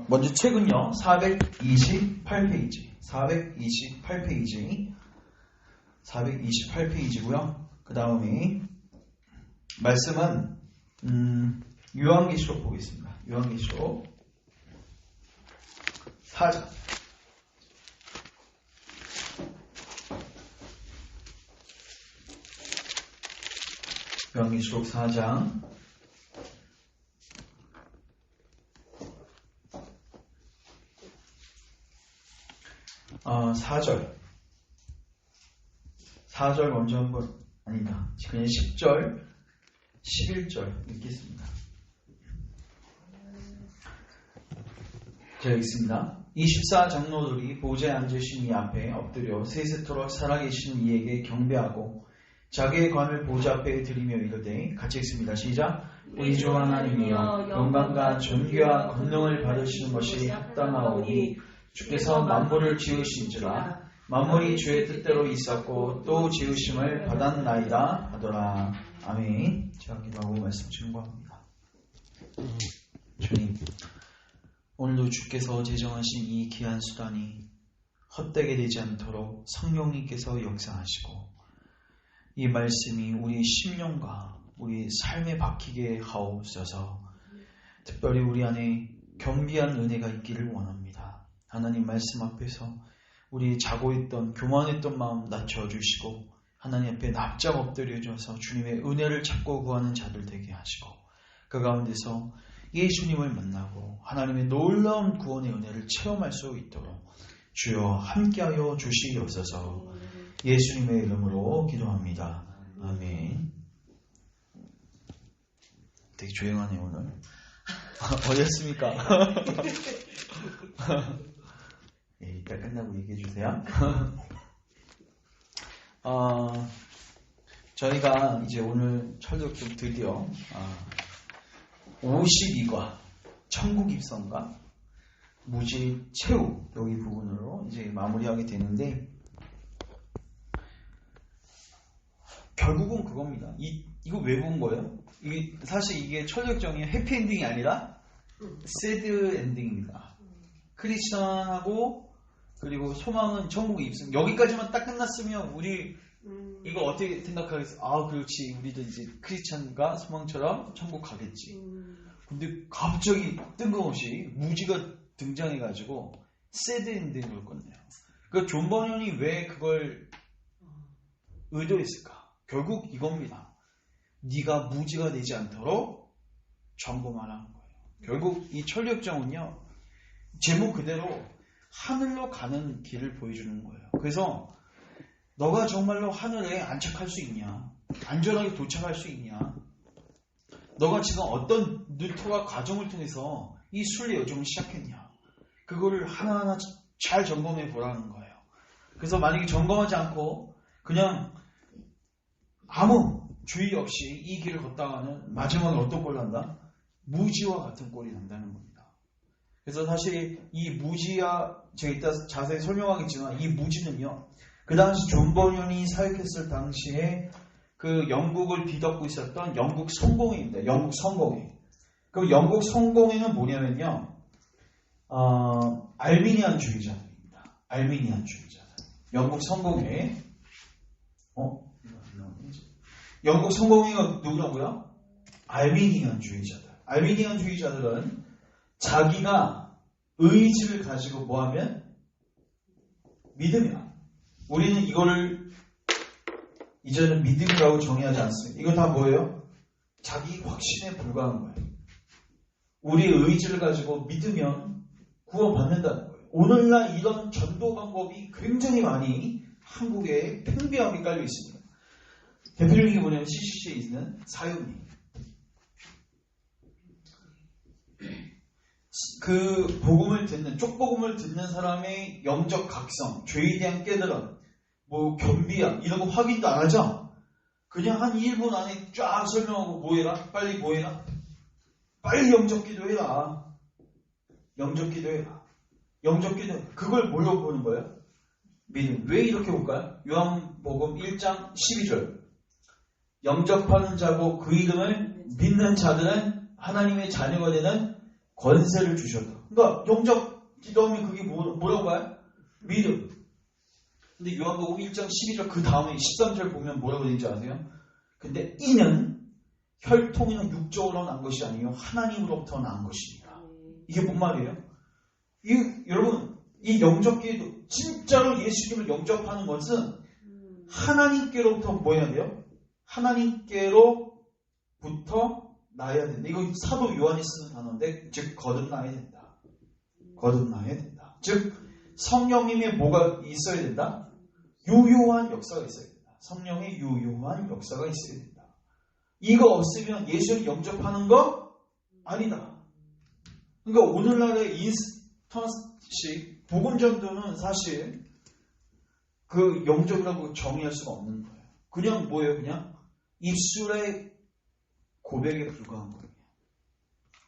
먼저 책은요 428페이지 428페이지고요. 그 다음에 말씀은 요한계시록 보겠습니다. 요한계시록 4장. 요한계시록 4장 4절 먼저 한번, 아니다, 그냥 10절 11절 읽겠습니다. 제가 읽습니다. 24장로들이 보좌에 앉으신 이 앞에 엎드려 세세토록 살아계신 이에게 경배하고 자기의 관을 보좌 앞에 들이며 이르되, 같이 읽습니다. 시작. 우리 주 하나님이여, 영광과 존귀와 권능을 받으시는 것이 합당하오니 주께서 만물을 지으신지라 만물이 주의 뜻대로 있었고 또 지으심을 받았나이다 하더라. 아멘. 제가 기도하고 말씀 증거합니다. 주님, 오늘도 주께서 제정하신 이 귀한 수단이 헛되게 되지 않도록 성령님께서 역사하시고 이 말씀이 우리 심령과 우리 삶에 박히게 하옵소서. 특별히 우리 안에 겸비한 은혜가 있기를 원합니다. 하나님 말씀 앞에서 우리 자고 있던 교만했던 마음 낮춰주시고 하나님 앞에 납작 엎드려져서 주님의 은혜를 찾고 구하는 자들 되게 하시고 그 가운데서 예수님을 만나고 하나님의 놀라운 구원의 은혜를 체험할 수 있도록 주여 함께하여 주시옵소서. 예수님의 이름으로 기도합니다. 아멘. 되게 조용하네요 오늘. 어디였습니까? 예, 이따 끝나고 얘기해주세요. 저희가 이제 오늘 철덕좀 드디어 52과 천국 입성과 무지 최후 여기 부분으로 이제 마무리하게 되는데 결국은 그겁니다. 이거 왜 본 거예요? 사실 이게 철력정의 해피엔딩이 아니라 새드 엔딩입니다. 크리스천하고 그리고 소망은 천국에 입성. 여기까지만 딱 끝났으면 우리 이거 어떻게 생각하겠어? 아 그렇지, 우리도 이제 크리스천과 소망처럼 천국 가겠지. 근데 갑자기 뜬금없이 무지가 등장해가지고 새드 엔딩으로 끝내요. 그 존 버년이 왜 그걸 의도했을까? 결국 이겁니다. 네가 무지가 되지 않도록 점검하라는 거예요. 결국 이 천력정은요, 제목 그대로 하늘로 가는 길을 보여주는 거예요. 그래서 너가 정말로 하늘에 안착할 수 있냐, 안전하게 도착할 수 있냐, 너가 지금 어떤 루트와 과정을 통해서 이 순례 여정을 시작했냐, 그거를 하나하나 잘 점검해 보라는 거예요. 그래서 만약에 점검하지 않고 그냥 아무 주의 없이 이 길을 걷다가는 마지막에 어떤 꼴 난다? 무지와 같은 꼴이 난다는 겁니다. 그래서 사실 이 무지야, 제가 이따 자세히 설명하겠지만 이 무지는요, 그 당시 존 버년이 사역했을 당시에 그 영국을 뒤덮고 있었던 영국 성공회입니다. 영국 성공회. 그럼 영국 성공회는 뭐냐면요, 알미니안주의자들입니다. 알미니안주의자들. 영국 성공회. 영국 성공회가 누구라고요? 알미니안주의자들. 알미니안주의자들은 자기가 의지를 가지고 뭐하면 믿으면, 우리는 이거를 이제는 믿음이라고 정의하지 않습니다. 이거 다 뭐예요? 자기 확신에 불과한 거예요. 우리의 의지를 가지고 믿으면 구원받는다는 거예요. 오늘날 이런 전도 방법이 굉장히 많이 한국에 팽배하게 깔려 있습니다. 대표적인 게 뭐냐면 CCC에 있는 사유님. 그 복음을 듣는, 쪽복음을 듣는 사람의 영적 각성, 죄에 대한 깨달음, 뭐 겸비함 이런 거 확인도 안 하죠? 그냥 한 1분 안에 쫙 설명하고 뭐해라? 빨리 뭐해라? 빨리 영적 기도해라. 영적 기도해라. 영적 기도. 그걸 뭘로 보는 거예요? 믿음. 왜 이렇게 볼까요? 요한복음 1장 12절. 영접하는 자고 그 이름을 믿는 자들은 하나님의 자녀가 되는 권세를 주셨다. 그러니까 영적 기도하면 그게 뭐라고 봐요? 믿음. 근데 요한복음 1장 12절 그 다음에 13절 보면 뭐라고 되는지 아세요? 근데 이는 혈통이나 육적으로 난 것이 아니요 하나님으로부터 난 것입니다. 이게 뭔 말이에요? 여러분 이 영적 기도 진짜로 예수님을 영접하는 것은 하나님께로부터 뭐 해야 돼요? 하나님께로부터 나야 된다. 이거 사도 요한이 쓰는 단어인데 즉 거듭나야 된다. 거듭나야 된다. 즉 성령님의 뭐가 있어야 된다? 유효한 역사가 있어야 된다. 성령의 유효한 역사가 있어야 된다. 이거 없으면 예수를 영접하는 거 아니다. 그러니까 오늘날의 인스턴식 복음전도는 사실 그 영접이라고 정의할 수가 없는 거예요. 그냥 뭐예요? 그냥 입술의 고백에 불과한 거예요.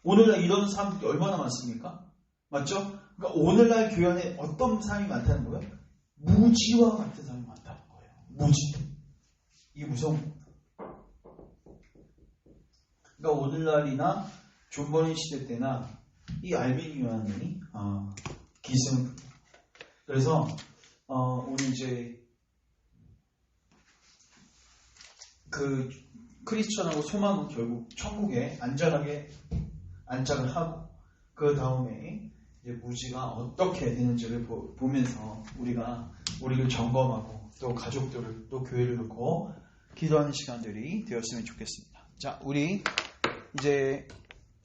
오늘날 이런 사람들이 얼마나 많습니까? 맞죠? 그러니까 오늘날 교회 안에 어떤 사람이 많다는 거예요? 무지와 같은 사람이 많다는 거예요. 무지. 이게 무서운 겁니다. 그러니까 오늘날이나 존버린 시대 때나 이 알빈 요한이 기승. 그래서 오늘 이제 그 크리스천하고 소망은 결국 천국에 안전하게 안착을 하고 그 다음에 이제 무지가 어떻게 되는지를 보면서 우리를 점검하고 또 가족들을 또 교회를 놓고 기도하는 시간들이 되었으면 좋겠습니다. 자, 우리 이제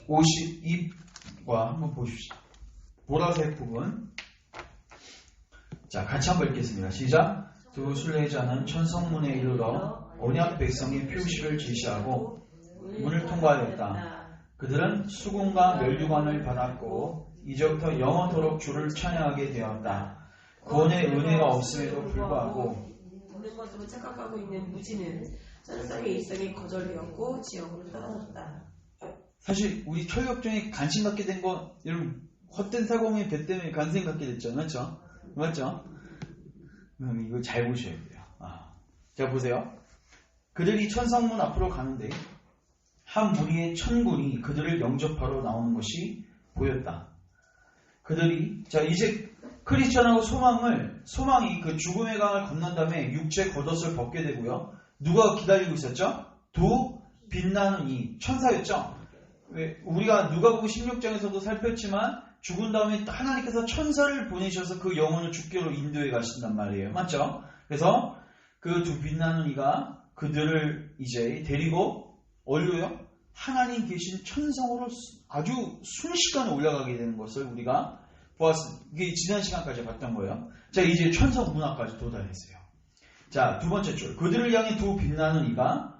52과 한번 보십시오. 보라색 부분. 자, 같이 한번 읽겠습니다. 시작. 두 순례자는 천성문에 이르러 언약 백성의 표시를 제시하고 문을 통과하였다. 그들은 수금과 면류관을 받았고 이제부터 영원토록 주를 찬양하게 되었다. 구원의 은혜가 없음에도 불구하고 보는 것으로 착각하고 있는 무지는 천상의 일성이 거절되었고 지옥으로 떨어졌다. 사실 우리 철력종이 관심 갖게 된 거 여러분 헛된 사고의 배 때문에 관심 갖게 됐죠. 맞죠? 맞죠? 이거 잘 보셔야 돼요. 자, 보세요. 그들이 천성문 앞으로 가는데 한 무리의 천군이 그들을 영접하러 나오는 것이 보였다. 그들이 자 이제 크리스천하고 소망이 그 죽음의 강을 건넌 다음에 육체 겉옷을 벗게 되고요. 누가 기다리고 있었죠? 두 빛나는 이 천사였죠. 왜 우리가 누가복음 16장에서도 살폈지만 죽은 다음에 하나님께서 천사를 보내셔서 그 영혼을 죽게로 인도해 가신단 말이에요. 맞죠? 그래서 그 두 빛나는 이가 그들을 이제 데리고 어디로요? 하나님 계신 천성으로 아주 순식간에 올라가게 되는 것을 우리가 보았습니다. 이게 지난 시간까지 봤던 거예요. 자, 이제 천성 문 앞까지 도달했어요. 자, 두 번째 줄. 그들을 향해 두 빛나는 이가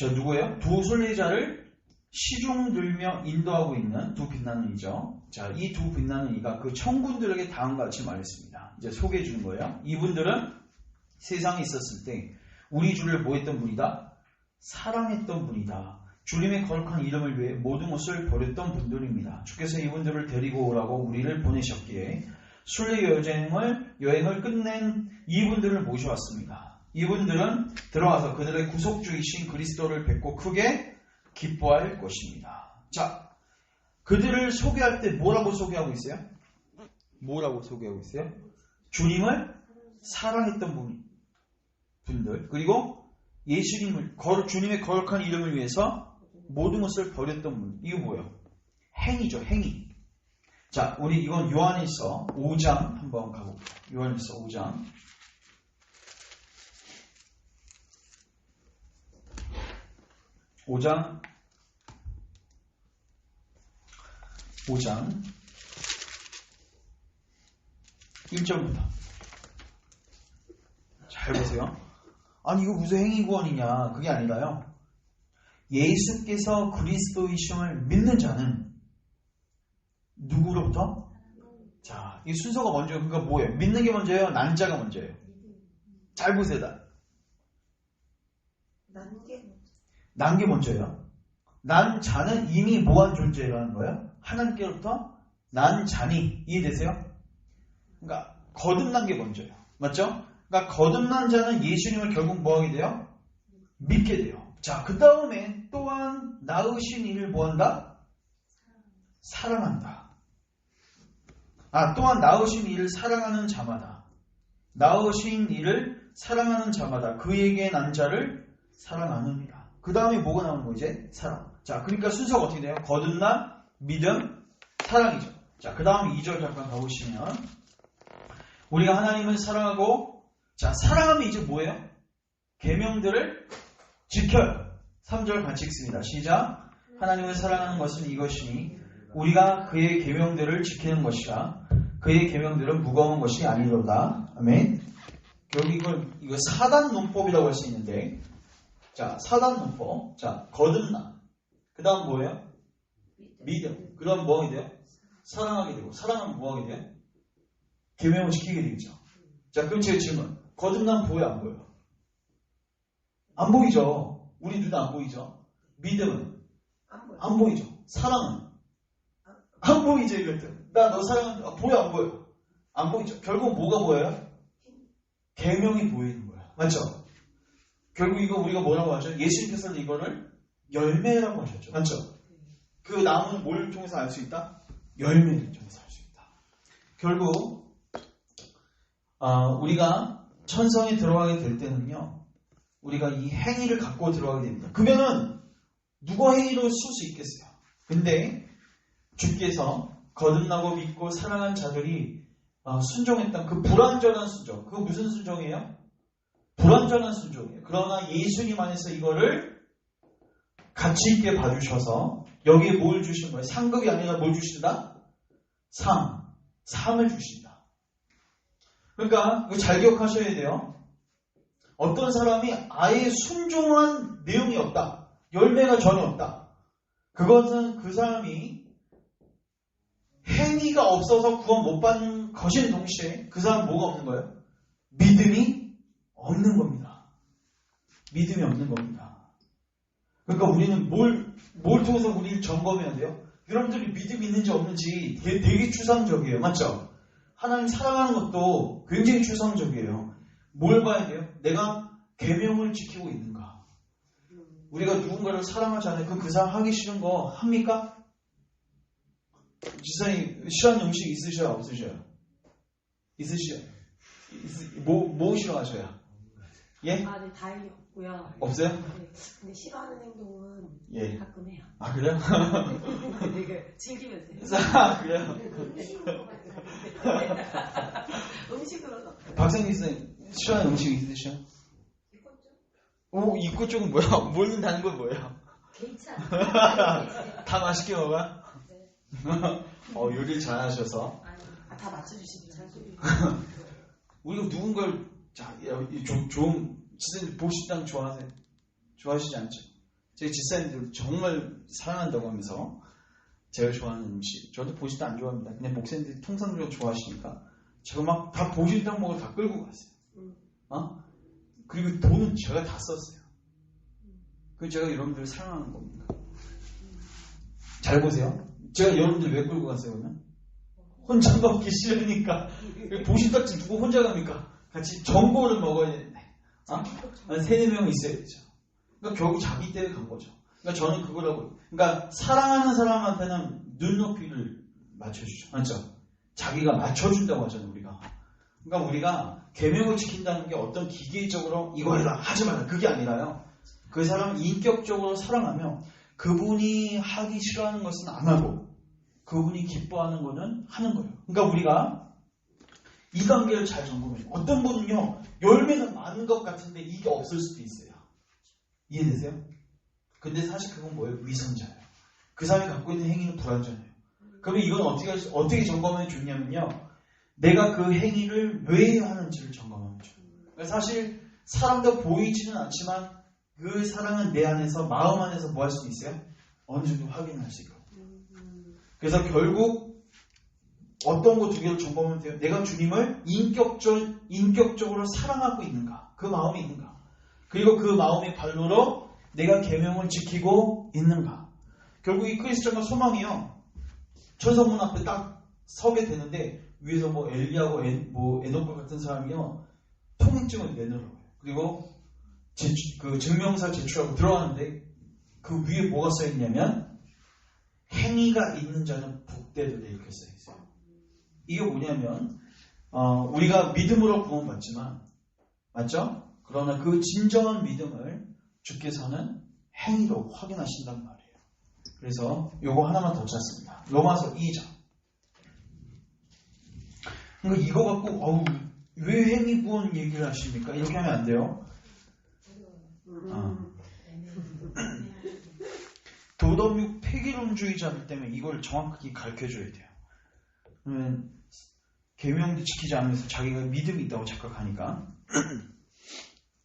누구예요? 두 순례자를 시중 들며 인도하고 있는 두 빛나는 이죠. 자, 이 두 빛나는 이가 그 천군들에게 다음과 같이 말했습니다. 이제 소개해 주는 거예요. 이분들은 세상에 있었을 때 우리 주를 뭐 했던 분이다? 사랑했던 분이다. 주님의 거룩한 이름을 위해 모든 것을 버렸던 분들입니다. 주께서 이분들을 데리고 오라고 우리를 보내셨기에 순례 여행을 끝낸 이분들을 모셔왔습니다. 이분들은 들어와서 그들의 구속주이신 그리스도를 뵙고 크게 기뻐할 것입니다. 자, 그들을 소개할 때 뭐라고 소개하고 있어요? 뭐라고 소개하고 있어요? 주님을 사랑했던 분들, 그리고 예수님을, 주님의 거룩한 이름을 위해서 모든 것을 버렸던 분. 이거 뭐예요? 행위죠, 행위. 자, 우리 이건 요한일서 5장 한번 가볼게요. 요한일서 5장. (5장) 1절부터 잘 보세요. 아니 이거 무슨 행위구원이냐. 그게 아니라요. 예수께서 그리스도이심을 믿는 자는 누구로부터? 자, 이 순서가 먼저예요. 그러니까 뭐예요? 믿는 게 먼저예요? 난 자가 먼저예요? 잘 보세요. 난 게 먼저예요. 난 자는 이미 뭐한 존재라는 거예요? 하나님께로부터 난 자니. 이해되세요? 그러니까 거듭난 게 먼저예요. 맞죠? 그러니까 거듭난 자는 예수님을 결국 뭐하게 돼요? 믿게 돼요. 자, 그 다음에 또한 나으신 이를 뭐한다? 사랑한다. 또한 낳으신 이를 사랑하는 자마다. 낳으신 이를 사랑하는 자마다 그에게 난 자를 사랑하느니라. 그 다음에 뭐가 나오는 거 이제? 사랑. 자, 그러니까 순서가 어떻게 돼요? 거듭남, 믿음, 사랑이죠. 자, 그 다음 2절 잠깐 가보시면 우리가 하나님을 사랑하고 자, 사랑하면 이제 뭐예요? 계명들을 지켜요. 3절 같이 읽습니다. 시작. 하나님을 사랑하는 것은 이것이니 우리가 그의 계명들을 지키는 것이라. 그의 계명들은 무거운 것이 아니로다. 아멘. 결국 이거 사단 논법이라고 할 수 있는데, 자, 사단 논법. 자, 거듭남. 그 다음 뭐예요? 믿음. 그 다음 뭐 하게 돼요? 사랑하게 되고, 사랑하면 뭐 하게 돼요? 계명을 지키게 되죠. 자, 그럼 제 질문. 거듭남 보여요, 안 보여요? 안 보이죠. 우리 눈 안 보이죠. 믿음은 안 보이죠. 사랑은 안 보이죠. 이것들. 나 너 사랑한다. 보여, 안 보여? 안 보이죠. 결국 뭐가 보여요? 계명이 보이는 거야. 맞죠? 결국 이거 우리가 뭐라고 하죠? 예수님께서는 이거를 열매라고 하셨죠. 맞죠? 그 나무는 뭘 통해서 알 수 있다? 열매를 통해서 알 수 있다. 결국 우리가 천성에 들어가게 될 때는요, 우리가 이 행위를 갖고 들어가게 됩니다. 그러면은 누가 행위로 쓸 수 있겠어요? 근데 주께서 거듭나고 믿고 사랑한 자들이 순종했던 그 불완전한 순종, 그거 무슨 순종이에요? 불완전한 순종이에요. 그러나 예수님 안에서 이거를 가치 있게 봐주셔서 여기에 뭘 주신 거예요? 상급이 아니라 뭘 주신다? 삶을 주신다. 그러니까 이거 잘 기억하셔야 돼요. 어떤 사람이 아예 순종한 내용이 없다. 열매가 전혀 없다. 그것은 그 사람이 행위가 없어서 구원 못 받는 것인 동시에 그 사람 뭐가 없는 거예요? 믿음이 없는 겁니다. 믿음이 없는 겁니다. 그러니까 우리는 뭘 통해서 우리를 점검해야 돼요? 여러분들이 믿음이 있는지 없는지 되게 추상적이에요. 맞죠? 하나님 사랑하는 것도 굉장히 추상적이에요. 뭘 봐야 돼요? 내가 계명을 지키고 있는가? 우리가 누군가를 사랑하지 않아요. 그 사람 하기 싫은 거 합니까? 지사님 싫어하는 음식 있으셔요? 없으셔요? 있으시죠? 뭐 싫어하셔요? 예? 네, 다행히 없고요. 없어요? 네, 근데 싫어하는 행동은 예. 가끔 해요. 그래요? 되게 즐기면서 해요. 그래요? 음식으로서. 박성기 선생님 싫어하는 음식 있으셔요? 이것 쪽은 뭐야? 모른다는 건 뭐예요? 괜찮아. 다 맛있게 먹어요? 요리를 잘하셔서. 다 맞춰주시면 잔소리. 우리가 누군가를 좀 지사님 보시당 좋아하세요? 좋아하시지 않죠? 제 지사님들 정말 사랑한다고 하면서 제가 좋아하는 음식, 저도 보시도 안 좋아합니다. 그냥 목사님들이 통상적으로 좋아하시니까 제가 막 다 보시당 먹으러 다 끌고 갔어요. 그리고 돈은 제가 다 썼어요. 그래서 제가 여러분들 사랑하는 겁니다. 잘 보세요. 제가 여러분들 왜 끌고 갔어요, 그러면? 혼자 먹기 싫으니까. 보시당 누구 혼자 갑니까? 같이 전골을 먹어야 되는데. 한 3-4명 있어야 되죠. 그러니까 결국 자기 때문에 간 거죠. 그러니까 저는 그거라고. 그러니까 사랑하는 사람한테는 눈높이를 맞춰주죠. 맞죠? 자기가 맞춰준다고 하잖아요, 우리가. 그러니까 우리가 계명을 지킨다는 게 어떤 기계적으로 이거 해라 하지 마라 그게 아니라요. 그 사람을 인격적으로 사랑하며 그분이 하기 싫어하는 것은 안 하고 그분이 기뻐하는 거는 하는 거예요. 그러니까 우리가 이 단계를 잘 점검해요. 어떤 분은요 열매는 많은 것 같은데 이게 없을 수도 있어요. 이해되세요? 근데 사실 그건 뭐예요? 위선자예요. 그 사람이 갖고 있는 행위는 불완전해요. 그러면 이건 어떻게 점검해 줬냐면요. 내가 그 행위를 왜 하는지를 점검하면 좋아요. 그러니까 사실 사람도 보이지는 않지만 그 사랑은 내 안에서 마음 안에서 뭐 할 수 있어요? 어느 정도 확인할 수 있거든요. 그래서 결국 어떤 거 두 개를 점검하면 돼요. 내가 주님을 인격적으로 사랑하고 있는가? 그 마음이 있는가? 그리고 그 마음의 발로로 내가 계명을 지키고 있는가? 결국 이 크리스천과 소망이요. 천성문 앞에 딱 서게 되는데 위에서 뭐 엘리야고 에녹과 같은 사람이요 통행증을 내놓으라고요. 그리고 그 증명서 제출하고 들어가는데 그 위에 뭐가 써있냐면 행위가 있는 자는 복되도다 이렇게 써 있어요. 이게 뭐냐면 우리가 믿음으로 구원받지만 맞죠? 그러나 그 진정한 믿음을 주께서는 행위로 확인하신단 말이에요. 그래서 요거 하나만 더 찾습니다. 로마서 2장. 그러니까 이거 갖고 왜 행위 구원 얘기를 하십니까? 이렇게 하면 안 돼요. 도덕육 폐기론주의자들 때문에 이걸 정확하게 가르쳐줘야 돼요. 그러면 계명도 지키지 않으면서 자기가 믿음이 있다고 착각하니까.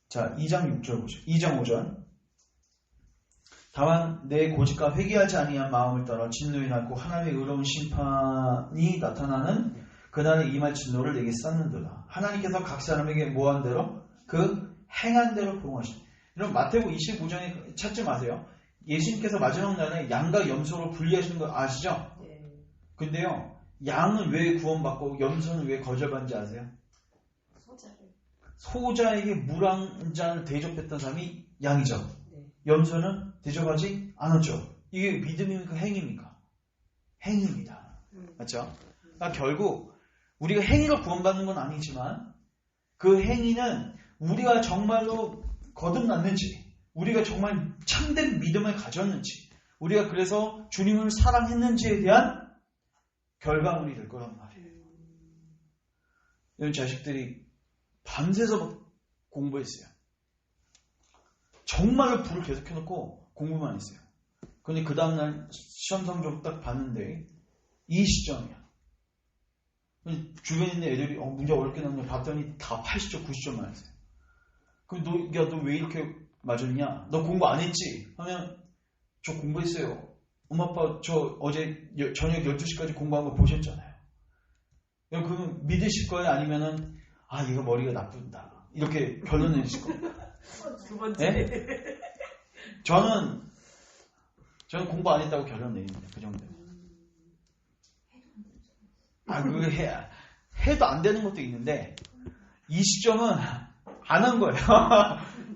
자, 2장 6절 보죠. 2장 5절. 다만 내 고집과 회개하지 아니한 마음을 따라 진노에 낳고 하나님의 의로운 심판이 나타나는 그날에 임할 진노를 내게 쌓는도다. 하나님께서 각 사람에게 뭐한 대로 그 행한 대로 보응하신다. 여러분 마태복음 25장에 찾지 마세요. 예수님께서 마지막 날에 양과 염소로 분리하시는 거 아시죠? 근데요, 양은 왜 구원받고 염소는 왜 거절받는지 아세요? 소자에게 물 한 잔을 대접했던 사람이 양이죠. 염소는 대접하지 않았죠. 이게 믿음입니까? 행위입니까? 행위입니다. 맞죠? 그러니까 결국 우리가 행위로 구원받는 건 아니지만 그 행위는 우리가 정말로 거듭났는지, 우리가 정말 참된 믿음을 가졌는지, 우리가 그래서 주님을 사랑했는지에 대한 결과물이 될 거란 말이에요. 이런 자식들이 밤새서 공부했어요. 정말로 불을 계속 켜놓고 공부만 했어요. 근데 그 다음날 시험 성적 딱 봤는데 20점이야. 주변에 있는 애들이 문제 어렵게 나오냐 봤더니 다 80점, 90점 맞았어요. 그럼 너 왜 이렇게 맞았냐? 너 공부 안 했지? 하면 저 공부했어요. 엄마 아빠 저 어제 저녁 12시까지 공부한 거 보셨잖아요. 그러면 믿으실 거예요? 아니면은 얘가 머리가 나쁜다 이렇게 결론 내실 거예요? 두 번째. 네? 저는 공부 안 했다고 결론 내립니다. 그 정도. 그게 해도 안 되는 것도 있는데 20점은 안 한 거예요.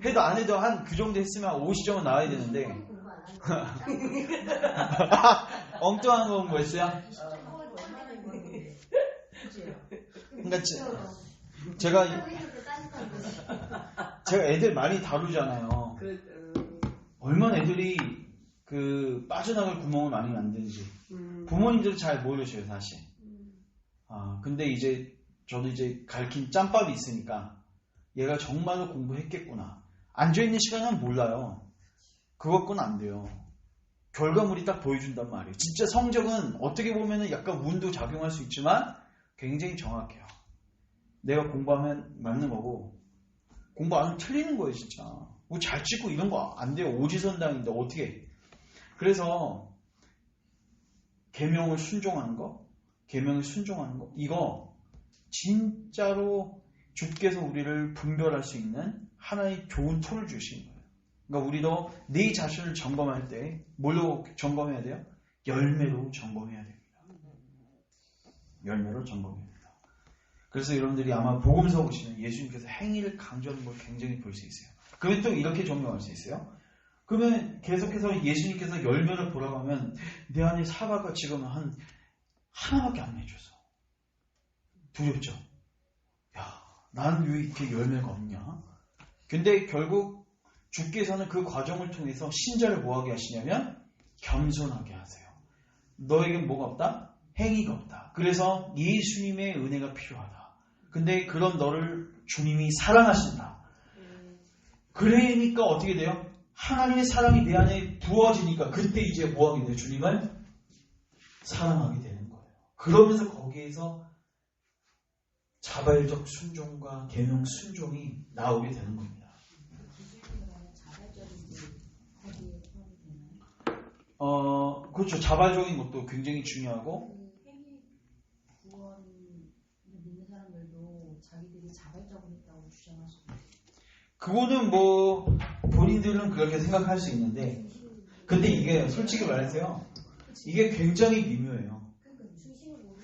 해도 안 해도 한 그 정도 했으면 50점은 나와야 되는데 엉뚱한 거 공부했어요? 그러니까 제가 애들 많이 다루잖아요. 얼마나 애들이 빠져나갈 구멍을 많이 만드는지 부모님들은 잘 모르셔요 사실. 근데 저도 가르친 짬밥이 있으니까 얘가 정말로 공부했겠구나. 앉아있는 시간은 몰라요. 그것뿐 안 돼요. 결과물이 딱 보여준단 말이에요. 진짜 성적은 어떻게 보면 약간 운도 작용할 수 있지만 굉장히 정확해요. 내가 공부하면 맞는 거고 공부 안 하면 틀리는 거예요 진짜. 뭐 잘 찍고 이런 거 안 돼요. 오지선당인데 어떻게 해. 그래서 계명을 순종하는 거 이거 진짜로 주께서 우리를 분별할 수 있는 하나의 좋은 툴을 주신 거예요. 그러니까 우리도 네 자신을 점검할 때 뭘로 점검해야 돼요? 열매로 점검해야 됩니다. 열매로 점검해야 됩니다. 그래서 여러분들이 아마 복음서 보시면 예수님께서 행위를 강조하는 걸 굉장히 볼 수 있어요. 그러면 또 이렇게 점검할 수 있어요. 그러면 계속해서 예수님께서 열매를 보라고 하면 내 안에 사과가 지금 하나밖에 안 내줘서 두렵죠. 나는 왜 이렇게 열매가 없냐? 근데 결국 주께서는 그 과정을 통해서 신자를 뭐하게 하시냐면 겸손하게 하세요. 너에겐 뭐가 없다? 행위가 없다. 그래서 예수님의 은혜가 필요하다. 근데 그런 너를 주님이 사랑하신다. 그러니까 어떻게 돼요? 하나님의 사랑이 내 안에 부어지니까 그때 이제 뭐하게 돼요? 주님을 사랑하게 되는 거예요. 그러면서 거기에서 자발적 순종과 계명 순종이 나오게 되는 겁니다. 그렇죠. 자발적인 것도 굉장히 중요하고. 행위 구원 믿는 사람들도 자기들이 자발적으로 했다고 주장하시고. 그거는 뭐 본인들은 그렇게 생각할 수 있는데, 근데 이게 솔직히 말해서요, 이게 굉장히 미묘해요.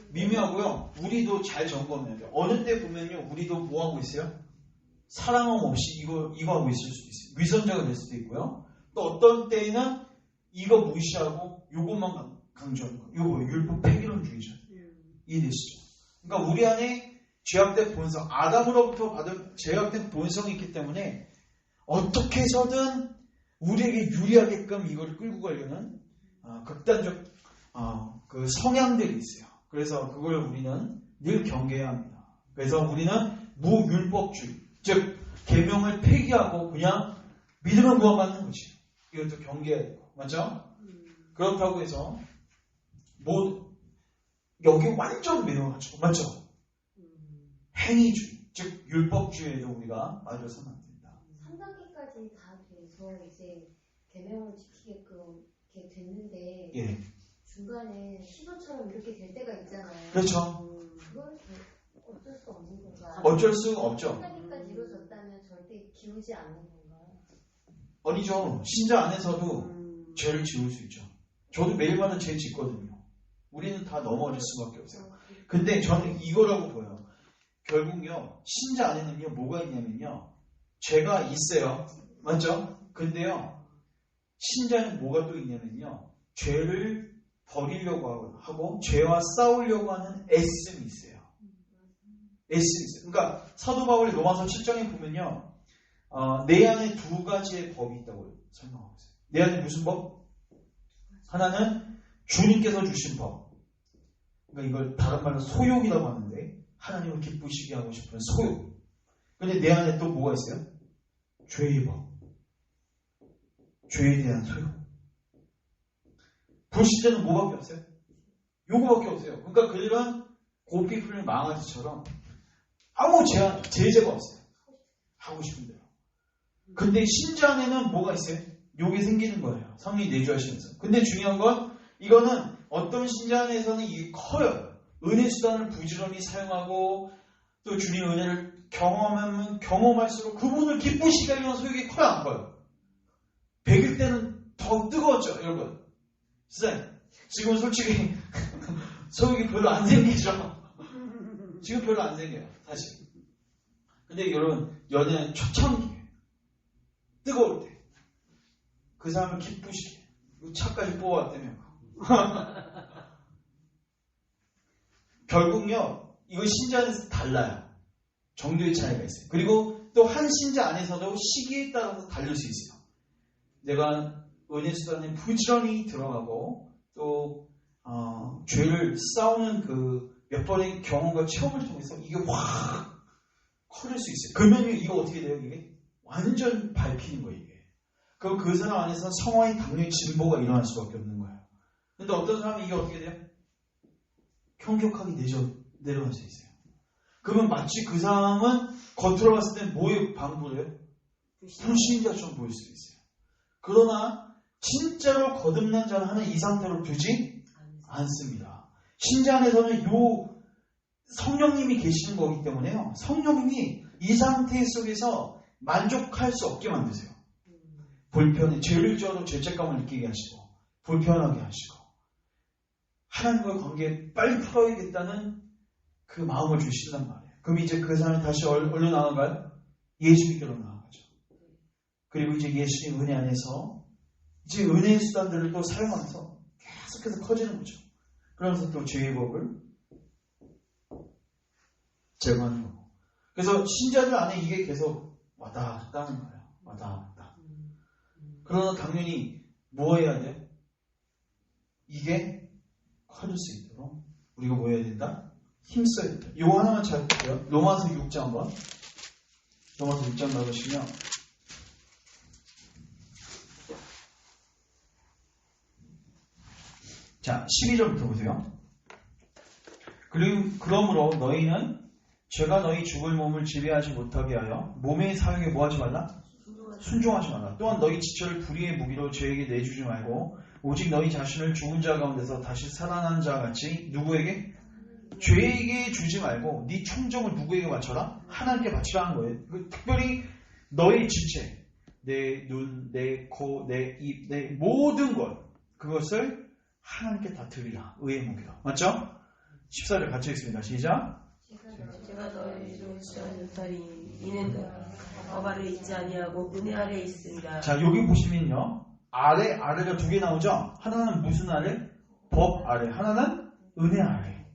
미묘하고요. 우리도 잘 점검해야 돼요. 어느 때 보면요, 우리도 뭐 하고 있어요? 사랑함 없이 이거 하고 있을 수도 있어요. 위선자가 될 수도 있고요. 또 어떤 때에는 이거 무시하고 요것만 강조하는 거. 이거 율법 폐기론주의죠. 이해되시죠? 그러니까 우리 안에 죄악된 본성, 아담으로부터 받은 죄악된 본성이 있기 때문에 어떻게 해서든 우리에게 유리하게끔 이걸 끌고 가려는 극단적 그 성향들이 있어요. 그래서 그걸 우리는 늘 경계해야 합니다. 그래서 우리는 무율법주의, 즉 계명을 폐기하고 그냥 믿으면 구원받는 거지. 이것도 경계해야 되고, 맞죠? 그렇다고 해서 여기 완전 매워가지고, 맞죠? 행위주의, 즉 율법주의에도 우리가 빠져서는 안 된다. 3단계까지 다 돼서 이제 계명을 지키게끔 이렇게 됐는데 예, 중간에 신호처럼 이렇게 될 때가 있잖아요. 그렇죠. 그건 어쩔 수 없는 건가요? 어쩔 수 없죠. 3단계까지 이루어졌다면 절대 기우지 않는 건가요? 아니죠. 신자 안에서도 죄를 지을 수 있죠. 저도 매일마다 죄 짓거든요. 우리는 다 넘어질 수밖에 없어요. 근데 저는 이거라고 보여요. 결국요, 신자 안에는요, 뭐가 있냐면요, 죄가 있어요. 맞죠? 근데요, 신자는 뭐가 또 있냐면요, 죄를 버리려고 하고, 죄와 싸우려고 하는 애씀이 있어요. 애씀이 있어요. 그러니까, 사도 바울이 로마서 7장에 보면요, 내 안에 두 가지의 법이 있다고 설명하고 있어요. 내 안에 무슨 법? 하나는 주님께서 주신 법. 그러니까 이걸 다른 말로 소욕이라고 하는데, 하나님을 기쁘시게 하고 싶은 소욕. 근데 내 안에 또 뭐가 있어요? 죄의 법. 죄에 대한 소욕. 불신자는 뭐밖에 없어요? 요거밖에 없어요. 그러니까 그들은 고삐 풀린 망아지처럼 아무 제재가 없어요. 하고 싶은 대로. 근데 신자 안에는 뭐가 있어요? 요게 생기는 거예요. 성령이 내주하시면서. 근데 중요한 건 이거는 어떤 신자 안에서는 이게 커요. 은혜 수단을 부지런히 사용하고 또 주님의 은혜를 경험하면 경험할수록 그분을 기쁘시게 하려는 소욕이 커요, 안 커요? 100일 때는 더 뜨거웠죠, 여러분. 선생님, 지금 솔직히 소욕이 별로 안 생기죠? 지금 별로 안 생겨요, 사실. 근데 여러분, 연애는 초창기에 뜨거울 때 그 사람을 기쁘시게 차까지 뽑아왔다며. 결국요, 이거 신자 안에서 달라요. 정도의 차이가 있어요. 그리고 또 한 신자 안에서도 시기에 따라서 다를 수 있어요. 내가 은혜 수단에 부지런히 들어가고 또 죄를 싸우는 그 몇 번의 경험과 체험을 통해서 이게 확 커질 수 있어요. 그러면 이거 어떻게 돼요? 이게 완전 밟히는 거예요. 이게. 그럼 그 사람 안에서 성화의 당연히 진보가 일어날 수밖에 없는 거예요. 근데 어떤 사람이 이게 어떻게 돼요? 형격하게 내려갈 수 있어요. 그러면 마치 그 사람은 겉으로 봤을 때 뭐에 방불해요? 불신자처럼 보일 수도 있어요. 그러나 진짜로 거듭난 자는 하는 이 상태로 두지 않습니다. 신자 안에서는 요 성령님이 계시는 거기 때문에요. 성령님이 이 상태 속에서 만족할 수 없게 만드세요. 불편해, 죄를 지어도 죄책감을 느끼게 하시고 불편하게 하시고 하나님과의 관계 빨리 풀어야겠다는 그 마음을 주신단 말이에요. 그럼 이제 그 사람이 다시 얼른 나아가요? 예수 믿기로 나아가죠. 그리고 이제 예수님 은혜 안에서 이제 은혜의 수단들을 또 사용하면서 계속해서 커지는 거죠. 그러면서 또 죄의 법을 제거하는 거고. 그래서 신자들 안에 이게 계속 왔다 갔다 하는 거예요. 왔다 갔다. 그러나 당연히 뭐 해야 돼? 이게 커질 수 있도록 우리가 뭐 해야 된다? 힘써야 된다. 이거 하나만 잘 볼게요. 로마서 6장 한번. 로마서 6장 나가시면 자, 12절부터 보세요. 그러므로 너희는 죄가 너희 죽을 몸을 지배하지 못하게 하여 몸의 사욕에 뭐하지 말라? 순종하지 말라. 또한 너희 지체를 불의의 무기로 죄에게 내주지 말고 오직 너희 자신을 죽은 자 가운데서 다시 살아난 자 같이 누구에게? 죄에게 주지 말고 네 충정을 누구에게 바쳐라? 하나님께 바치라 하는 거예요. 특별히 너희 지체, 내 눈, 내 코, 내 입, 내 모든 것 그것을 하나님께 다 드리라. 의의 무기로. 맞죠? 14절 같이 읽습니다. 시작. 제가 너희를 취하는 살이 이는 법 아래 있지 아니하고 은혜 아래 있습니다. 자, 여기 보시면요. 아래가 두 개 나오죠? 하나는 무슨 아래? 법 아래, 하나는 은혜 아래.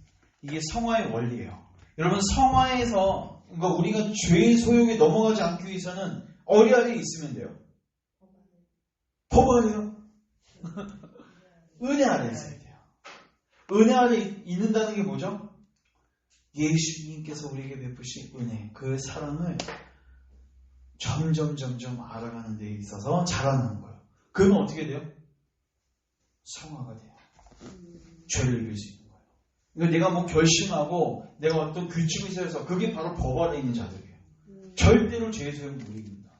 이게 성화의 원리예요. 여러분 성화에서 그러니까 우리가 죄의 소욕에 넘어가지 않기 위해서는 어디 아래에 있으면 돼요? 법 아래요? 은혜 아래에 있어야 돼요. 은혜 아래에 있는다는 게 뭐죠? 예수님께서 우리에게 베푸신 은혜, 그 사랑을 점점 알아가는 데 있어서 자라나는 거예요. 그러면 어떻게 돼요? 성화가 돼요. 죄를 이길 수 있는 거예요. 그러니까 내가 뭐 결심하고 내가 어떤 규칙을 세워서 그게 바로 법 아래 있는 자들이에요. 절대로 죄의 소용을 못 이깁니다.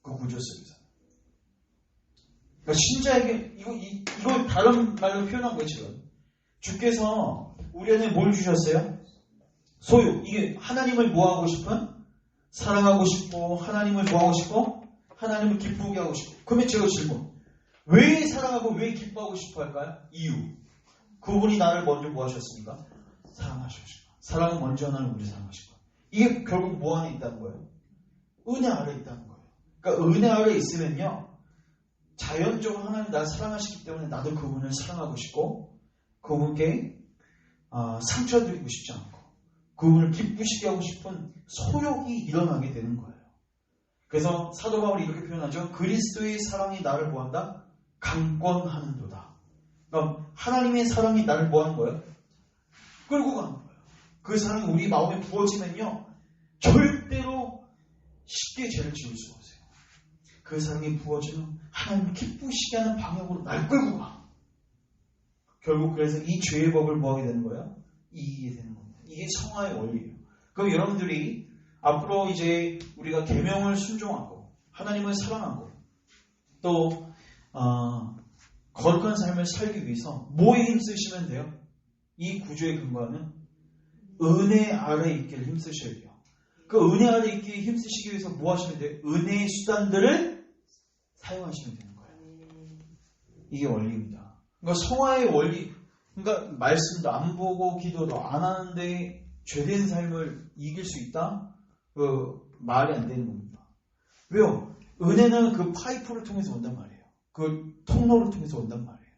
그 구조 속에서. 그러니까 신자에게 이걸 다른 말로 표현한 거예요. 지금 주께서 우리 안에 뭘 주셨어요? 소유. 이게 하나님을 뭐하고 싶은? 사랑하고 싶고 하나님을 뭐하고 싶고 하나님을 기쁘게 하고 싶고. 그러면 제가 질문, 왜 사랑하고 왜 기뻐하고 싶어 할까요? 이유. 그분이 나를 먼저 뭐 하셨습니까? 사랑하셨습니다. 사랑은 먼저 하나님 우리 사랑하신 거예요. 이게 결국 뭐 안에 있다는 거예요? 은혜 아래 있다는 거예요. 그러니까 은혜 아래 있으면요 자연적으로 하나님 나를 사랑하시기 때문에 나도 그분을 사랑하고 싶고 그분께 상처드리고 싶지 않고 그분을 기쁘시게 하고 싶은 소욕이 일어나게 되는 거예요. 그래서 사도 바울이 이렇게 표현하죠. 그리스도의 사랑이 나를 뭐한다? 강권하는도다. 그러니까 하나님의 사랑이 나를 뭐하는 거예요? 끌고 가는 거예요. 그 사랑이 우리 마음에 부어지면요 절대로 쉽게 죄를 지을 수가 없어요. 그 사랑이 부어지면 하나님을 기쁘시게 하는 방향으로 날 끌고 가. 결국 그래서 이 죄의 법을 뭐하게 되는 거예요? 이기게 되는 겁니다. 이게 성화의 원리예요. 그럼 여러분들이 앞으로 이제 우리가 계명을 순종하고 하나님을 사랑하고 또 거룩한 삶을 살기 위해서 뭐에 힘쓰시면 돼요? 이 구조에 근거하는 은혜 아래 있기를 힘쓰셔야 돼요. 그 은혜 아래 있기에 힘쓰시기 위해서 뭐 하시면 돼요? 은혜의 수단들을 사용하시면 되는 거예요. 이게 원리입니다. 그러니까 성화의 원리, 그러니까 말씀도 안 보고 기도도 안 하는데 죄된 삶을 이길 수 있다? 말이 안 되는 겁니다. 왜요? 은혜는 그 파이프를 통해서 온단 말이에요. 그 통로를 통해서 온단 말이에요.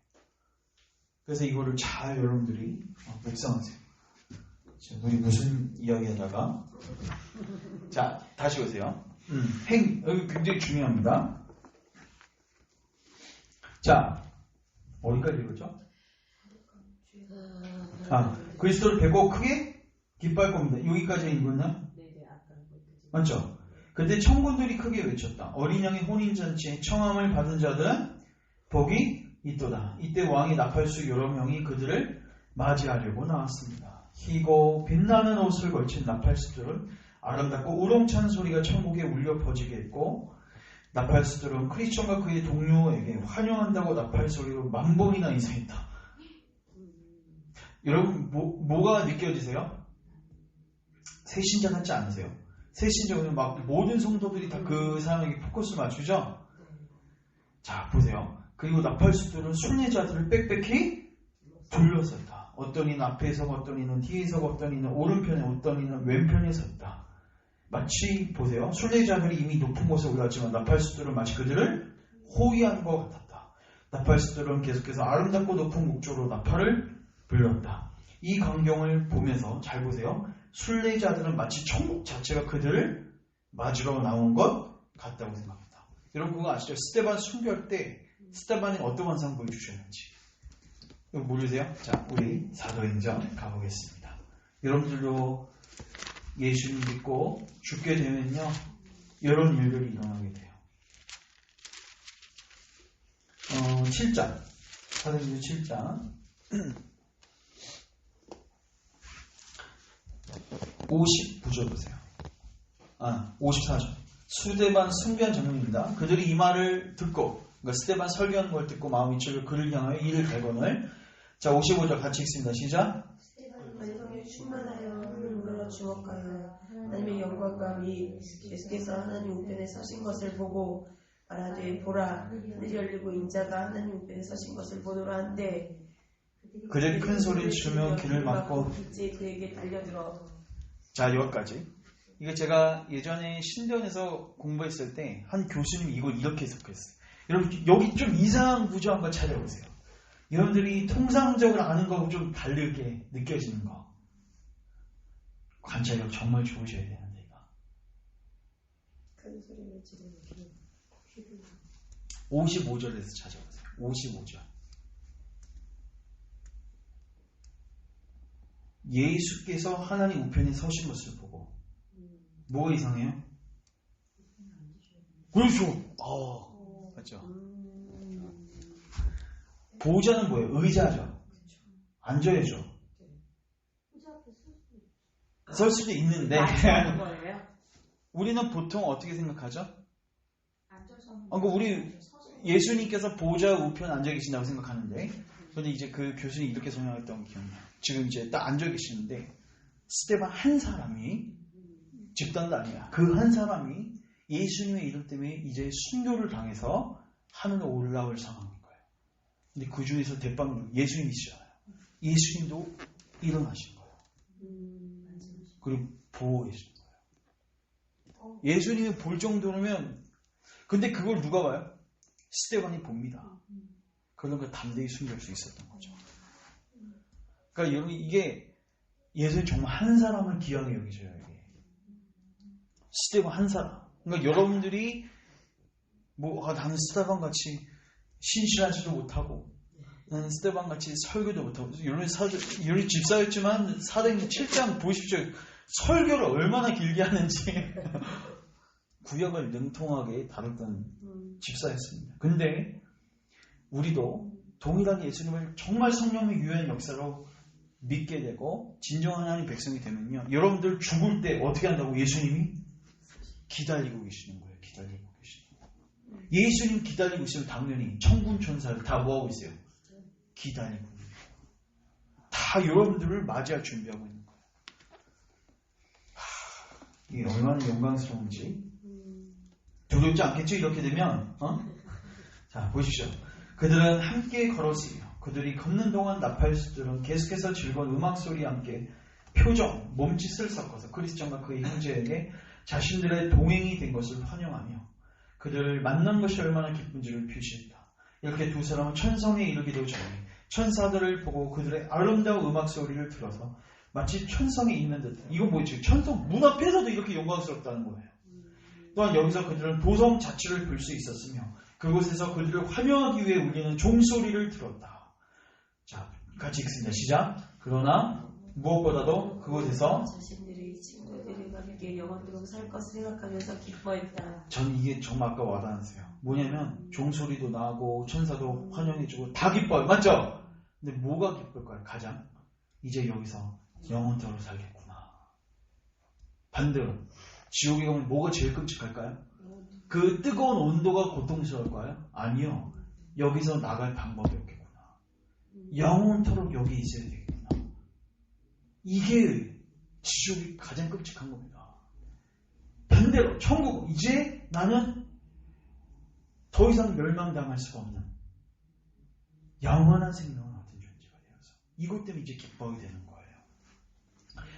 그래서 이거를 잘 여러분들이 묵상하세요. 우리 무슨 이야기 하다가 자 다시 오세요. 여기 굉장히 중요합니다. 자 어디까지 읽었죠? 그리스도를 뵙고 크게 기뻐할 겁니다. 여기까지 읽었나요? 맞죠? 그때 청군들이 크게 외쳤다. 어린 양의 혼인잔치에 청함을 받은 자들은 복이 있도다. 이때 왕이 나팔수 여러 명이 그들을 맞이하려고 나왔습니다. 희고 빛나는 옷을 걸친 나팔수들은 아름답고 우렁찬 소리가 천국에 울려 퍼지게 했고 나팔수들은 크리스천과 그의 동료에게 환영한다고 나팔소리로 만번이나 인사했다. 여러분 뭐가 느껴지세요? 새신자 같지 않으세요? 새신자는 막 모든 성도들이 다 그 사람에게 포커스를 맞추죠? 자 보세요. 그리고 나팔수들은 순례자들을 빽빽히 둘러섰다. 어떤 이는 앞에 서고 어떤 이는 뒤에 서고 어떤 이는 오른편에 어떤 이는 왼편에 섰다. 마치 보세요. 순례자들이 이미 높은 곳에 올랐지만 나팔수들은 마치 그들을 호위한 것 같았다. 나팔수들은 계속해서 아름답고 높은 목조로 나팔을 불렀다. 이 광경을 보면서 잘 보세요. 순례자들은 마치 천국 자체가 그들을 맞으러 나온 것 같다고 생각합니다. 여러분 그거 아시죠? 스데반 순교할 때 스데반이 어떤 환상 보여주셨는지 이거 모르세요? 자 우리 사도행전 가보겠습니다. 여러분들도 예수님 믿고 죽게 되면요 이런 일들이 일어나게 돼요. 7장 사도행전 7장 59절 보세요. 54절. 스데반 순교한 장면입니다. 그들이 이 말을 듣고, 그러니까 스데반 설교하는 걸 듣고 마음이 찔려 그를 향하여 이를 갈거늘. 자, 55절 같이 읽습니다. 시작. 스데반은 말씀에 충만하여 하늘로 주목하여 하나님의 영광과 및 예수께서 하나님 우편에 서신 것을 보고 말하되 보라 하늘이 열리고 인자가 하나님 우편에 서신 것을 보노라 한데 그들이 큰 소리를 지르며 길을 막고 빛이 그에게 달려들어. 자 여기까지. 이거 제가 예전에 신대원에서 공부했을 때 한 교수님이 이걸 이렇게 해석했어요. 여러분 여기 좀 이상한 구조 한번 찾아보세요. 여러분들이 통상적으로 아는 거하고 좀 다르게 느껴지는 거. 관찰력 정말 좋으셔야 되는데 이거. 큰 소리를 지르는 귀. 55절에서 찾아보세요. 55절. 예수께서 하나님 우편에 서신 것을 보고 뭐가 이상해요? 그렇죠. 맞죠. 보호자는 뭐예요? 의자죠. 앉아야죠. 의자 앞에 쓸 수 있어. 설 수도 있는데 맞는 거예요? 우리는 보통 어떻게 생각하죠? 앉아서. 그러니까 우리 예수님께서 보호자 우편에 앉아 계신다고 생각하는데, 근데 이제 그 교수님이 이렇게 설명했던 기억나요. 지금 이제 딱 앉아 계시는데 스테반 한 사람이, 집단도 아니야, 그 한 사람이 예수님의 이름 때문에 이제 순교를 당해서 하늘로 올라올 상황인 거예요. 근데 그 중에서 대빵 예수님이시잖아요. 예수님도 일어나신 거예요. 그리고 보호해 주신 거예요. 예수님이 볼 정도면, 근데 그걸 누가 봐요? 스테반이 봅니다. 그러니까 담대히 숨길 수 있었던 거죠. 그러니까 여러분, 이게 예수님 정말 한 사람을 귀하게 여기셔요. 이게 스테반 한 사람. 그러니까 여러분들이 나는 스테반 같이 신실하지도 못하고, 나는 스테반 같이 설교도 못하고, 여러분 집사였지만 사도행전 7장 보십시오. 설교를 얼마나 길게 하는지. 구약을 능통하게 다뤘던 집사였습니다. 근데 우리도 동일하게 예수님을 정말 성령의 유한 역사로 믿게 되고 진정한 하나님 백성이 되면요, 여러분들 죽을 때 어떻게 한다고? 예수님이 기다리고 계시는 거예요. 기다리고 계시는 거예요. 예수님 기다리고 있으면 당연히 천군 천사를 다 뭐하고 있어요? 기다리고 있는 거예요. 다 여러분들을 맞이할 준비하고 있는 거예요. 이게 얼마나 영광스러운지. 두렵지 않겠죠? 이렇게 되면. 자, 보십시오. 그들은 함께 걸었으며 그들이 걷는 동안 나팔수들은 계속해서 즐거운 음악소리와 함께 표정, 몸짓을 섞어서 크리스천과 그의 형제에게 자신들의 동행이 된 것을 환영하며 그들을 만난 것이 얼마나 기쁜지를 표시했다. 이렇게 두 사람은 천성에 이르기도 전에 천사들을 보고 그들의 아름다운 음악소리를 들어서 마치 천성에 있는 듯. 이거 뭐지? 천성 문 앞에서도 이렇게 영광스럽다는 거예요. 또한 여기서 그들은 도성 자체를 볼 수 있었으며 그곳에서 그들을 환영하기 위해 울리는 종소리를 들었다. 자, 같이 읽습니다. 시작. 그러나 무엇보다도 그곳에서 자신들의 친구들과 함께 영원토록 살 것을 생각하면서 기뻐했다. 전 이게 정말 아까 와닿았어요. 뭐냐면 종소리도 나고 천사도 환영해주고 다 기뻐요. 맞죠? 근데 뭐가 기쁠까요? 가장 이제 여기서 영원토록 살겠구나. 반대로 지옥에 가면 뭐가 제일 끔찍할까요? 그 뜨거운 온도가 고통스러울까요? 아니요. 여기서 나갈 방법이 없겠구나. 영원토록 여기 있어야 되겠구나. 이게 지옥이 가장 끔찍한 겁니다. 반대로 천국, 이제 나는 더 이상 멸망당할 수가 없는 영원한 생명을 얻은 존재가 되어서 이것 때문에 이제 기뻐하게 되는 거예요.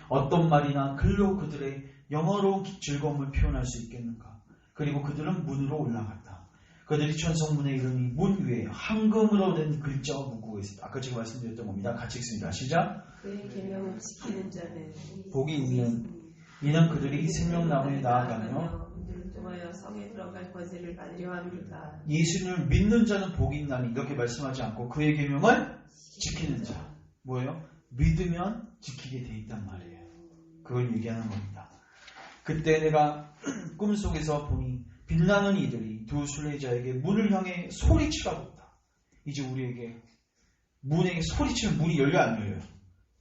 어떤 말이나 글로 그들의 영어로운 즐거움을 표현할 수 있겠는가? 그리고 그들은 문으로 올라갔다. 그들이 천성문에 이르니 문 위에 황금으로 된 글자와 문구가 있었다. 아까 제가 말씀드렸던 겁니다. 같이 읽습니다. 시작. 그의 계명을 지키는 자는 복이 있는 이는 그들이 생명나무에 나아가며 그들을 통하여 성에 들어갈 권세를 받으려 합니다. 예수님을 믿는 자는 복이 있나니 이렇게 말씀하지 않고 그의 계명을 지키는 자. 뭐예요? 믿으면 지키게 돼 있단 말이에요. 그걸 얘기하는 겁니다. 그때 내가 꿈속에서 보니 빛나는 이들이 두 순례자에게 문을 향해 소리치라고 했다. 이제 우리에게 문에게 소리치면 문이 열려 안 열려요?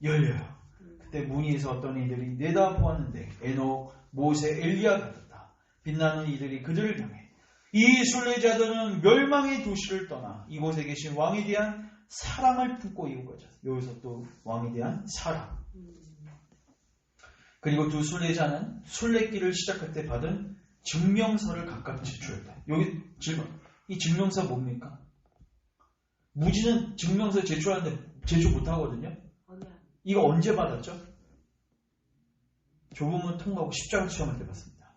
열려요. 그때 문 위에서 어떤 이들이 내다보았는데 에녹, 모세, 엘리야 같았다. 빛나는 이들이 그들을 향해 이 순례자들은 멸망의 도시를 떠나 이곳에 계신 왕에 대한 사랑을 품고 이곳까지. 여기서 또 왕에 대한 사랑. 그리고 두 순례자는 순례길을 시작할 때 받은 증명서를 각각 제출했다. 여기 질문. 이 증명서 뭡니까? 무지는 증명서 제출하는데 제출 못하거든요. 이거 언제 받았죠? 조부모 통과하고 십자가 체험할 때 받습니다.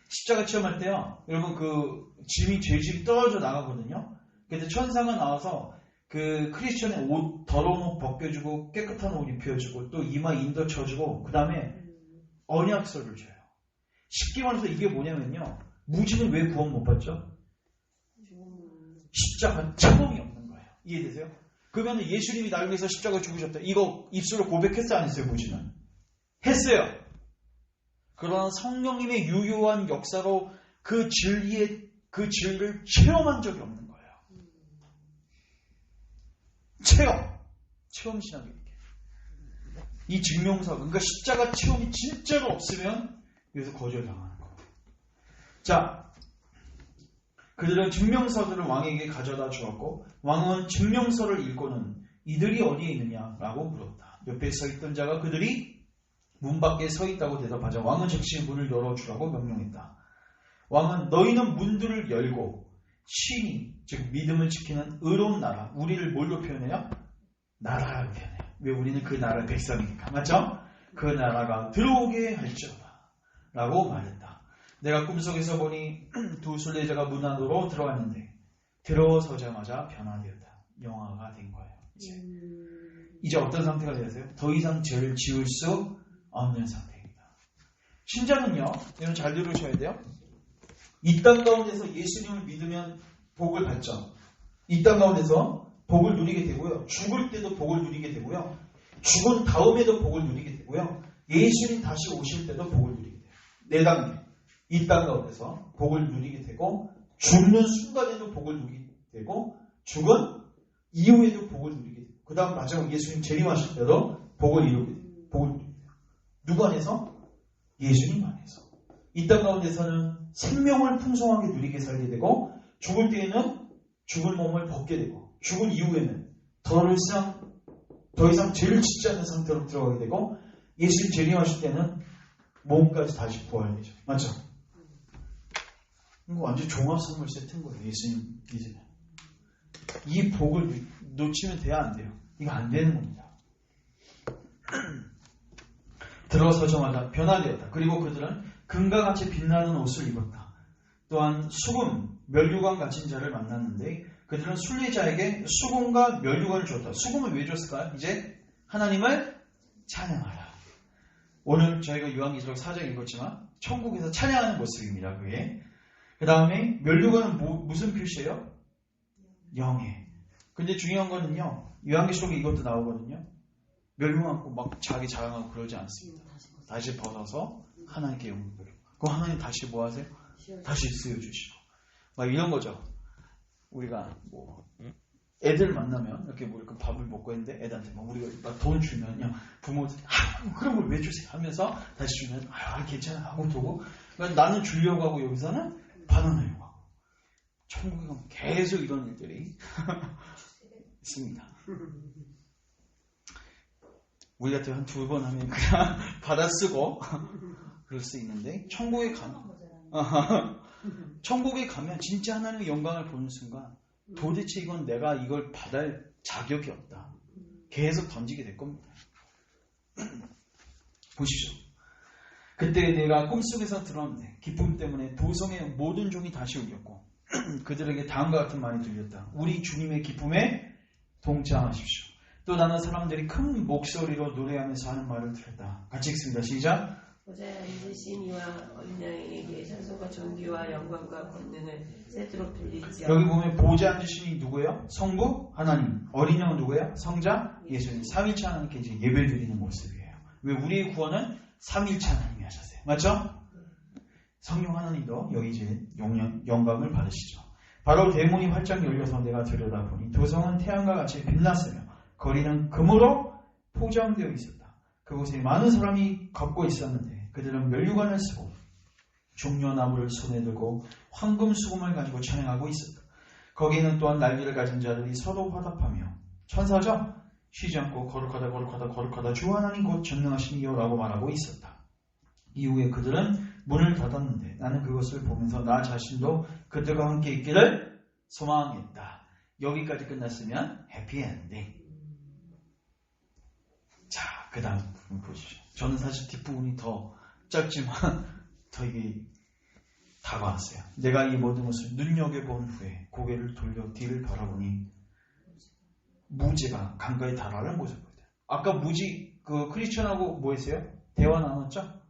십자가 체험할 때요, 여러분 그 짐이 죄질이 떨어져 나가거든요. 그때 천사가 나와서 그 크리스천의 옷, 더러운 옷 벗겨주고 깨끗한 옷 입혀주고 또 이마 인도 쳐주고 그 다음에 언약서를 줘요. 쉽게 말해서 이게 뭐냐면요. 무지는 왜 구원 못 받죠? 십자가 체험이 없는 거예요. 이해되세요? 그러면 예수님이 나를 위해서 십자가 죽으셨다. 이거 입술로 고백했어요? 안 했어요? 무지는? 했어요. 그러나 성령님의 유효한 역사로 그 진리를 체험한 적이 없는 거예요. 체험 신학이 이렇게. 이 증명서, 그러니까 십자가 체험이 진짜로 없으면 여기서 거절당하는 거예요. 자, 그들은 증명서들을 왕에게 가져다 주었고 왕은 증명서를 읽고는 이들이 어디에 있느냐라고 물었다. 옆에 서 있던 자가 그들이 문 밖에 서 있다고 대답하자 왕은 즉시 문을 열어주라고 명령했다. 왕은 너희는 문들을 열고 신이 즉 믿음을 지키는 의로운 나라, 우리를 뭘로 표현해요? 나라라고 표현해요. 왜? 우리는 그 나라 백성이니까. 맞죠? 그 나라가 들어오게 할지어다 라고 말했다. 내가 꿈속에서 보니 두 순례자가 문 안으로 들어왔는데 들어서자마자 변화되었다. 영화가 된 거예요. 이제 어떤 상태가 되었어요? 더 이상 죄를 지을 수 없는 상태입니다. 신자는요, 여러분 잘 들으셔야 돼요. 이 땅 가운데서 예수님을 믿으면 복을 받죠. 이 땅 가운데서 복을 누리게 되고요. 죽을 때도 복을 누리게 되고요. 죽은 다음에도 복을 누리게 되고요. 예수님 다시 오실 때도 복을 누리게 돼요. 네 단계. 이 땅 가운데서 복을 누리게 되고 죽는 순간에도 복을 누리게 되고 죽은 이후에도 복을 누리게 돼요. 그 다음 마지막 예수님 재림하실 때도 복을 누리게 돼요. 누구 안에서? 예수님 안에서. 이 땅 가운데서는 생명을 풍성하게 누리게 살게 되고 죽을 때에는 죽을 몸을 벗게 되고 죽은 이후에는 더 이상 죄를 짓지 않는 상태로 들어가게 되고 예수님 재림하실 때는 몸까지 다시 부활되죠. 맞죠? 이거 완전 종합선물 세트인 거예요. 예수님 이제는. 이 복을 놓치면 돼야 안 돼요. 이거 안 되는 겁니다. 들어서자마자 변화되었다. 그리고 그들은 금과 같이 빛나는 옷을 입었다. 또한 수금, 면류관 가진 자를 만났는데 그들은 순례자에게 수금과 면류관을 줬다. 수금을 왜 줬을까요? 이제 하나님을 찬양하라. 오늘 저희가 요한계시록 4장 읽었지만 천국에서 찬양하는 모습입니다. 그게. 그 다음에 면류관은 무슨 표시예요? 영예. 근데 중요한 거는요. 요한계시록에 이것도 나오거든요. 면류관 안고 막 자기 자랑하고 그러지 않습니다. 다시 벗어서 하나님께 영광을 돌리고. 그 하나님 다시 뭐 하세요? 다시 쓰여주시고. 막 이런 거죠. 우리가 뭐 애들 만나면 이렇게 뭐 이렇게 밥을 먹고 했는데 애들한테 막 우리가 막 돈 주면요 부모들이 그런 걸 왜 주세요 하면서 다시 주면 괜찮아 하고 두고 그러니까 나는 주려고 하고 여기서는 받아내려고 하고 천국에 가면 계속 이런 일들이 있습니다. 우리 같은 한 2번 하면 그냥 받아 쓰고 그럴 수 있는데 천국에 가면 진짜 하나님의 영광을 보는 순간 도대체 이건 내가 이걸 받을 자격이 없다. 계속 던지게 될 겁니다. 보십시오. 그때 내가 꿈속에서 들었는데 기쁨 때문에 도성의 모든 종이 다시 울렸고 그들에게 다음과 같은 말이 들렸다. 우리 주님의 기쁨에 동참하십시오. 또 나는 사람들이 큰 목소리로 노래하면서 하는 말을 들었다. 같이 읽습니다. 시작. 보좌에 앉으신 이와 어린 양에게 찬송과 존귀와 영광과 권능을 세트로 빌리지요. 여기 보면 보좌에 앉으신 이 누구예요? 성부 하나님. 어린 양은 누구예요? 성자 예수님. 삼위일체 하나님께 이제 예배 드리는 모습이에요. 왜? 우리의 구원은 삼위일체 하나님이 하셨어요. 맞죠? 성령 하나님도 여기 이제 영광을 받으시죠. 바로 대문이 활짝 열려서 내가 들여다보니 도성은 태양과 같이 빛났으며 거리는 금으로 포장되어 있었다. 그곳에 많은 사람이 걷고 있었는데 그들은 면류관을 쓰고 종려나무를 손에 들고 황금 수금을 가지고 찬양하고 있었다. 거기에는 또한 날개를 가진 자들이 서로 화답하며 천사죠? 쉬지 않고 거룩하다 주 하나님 곧 전능하신 이여라고 말하고 있었다. 이후에 그들은 문을 닫았는데 나는 그것을 보면서 나 자신도 그들과 함께 있기를 소망했다. 여기까지 끝났으면 해피엔딩. 자, 그 다음 부분 보시죠. 저는 사실 뒷부분이 더 짧지만 더 이게 다가왔어요. 내가 이 모든 것을 눈여겨본 후에 고개를 돌려 뒤를 바라보니 무지가 강가에 달하는 모습을 보여요. 아까 무지 그 크리스천하고 뭐 했어요? 대화 나눴죠?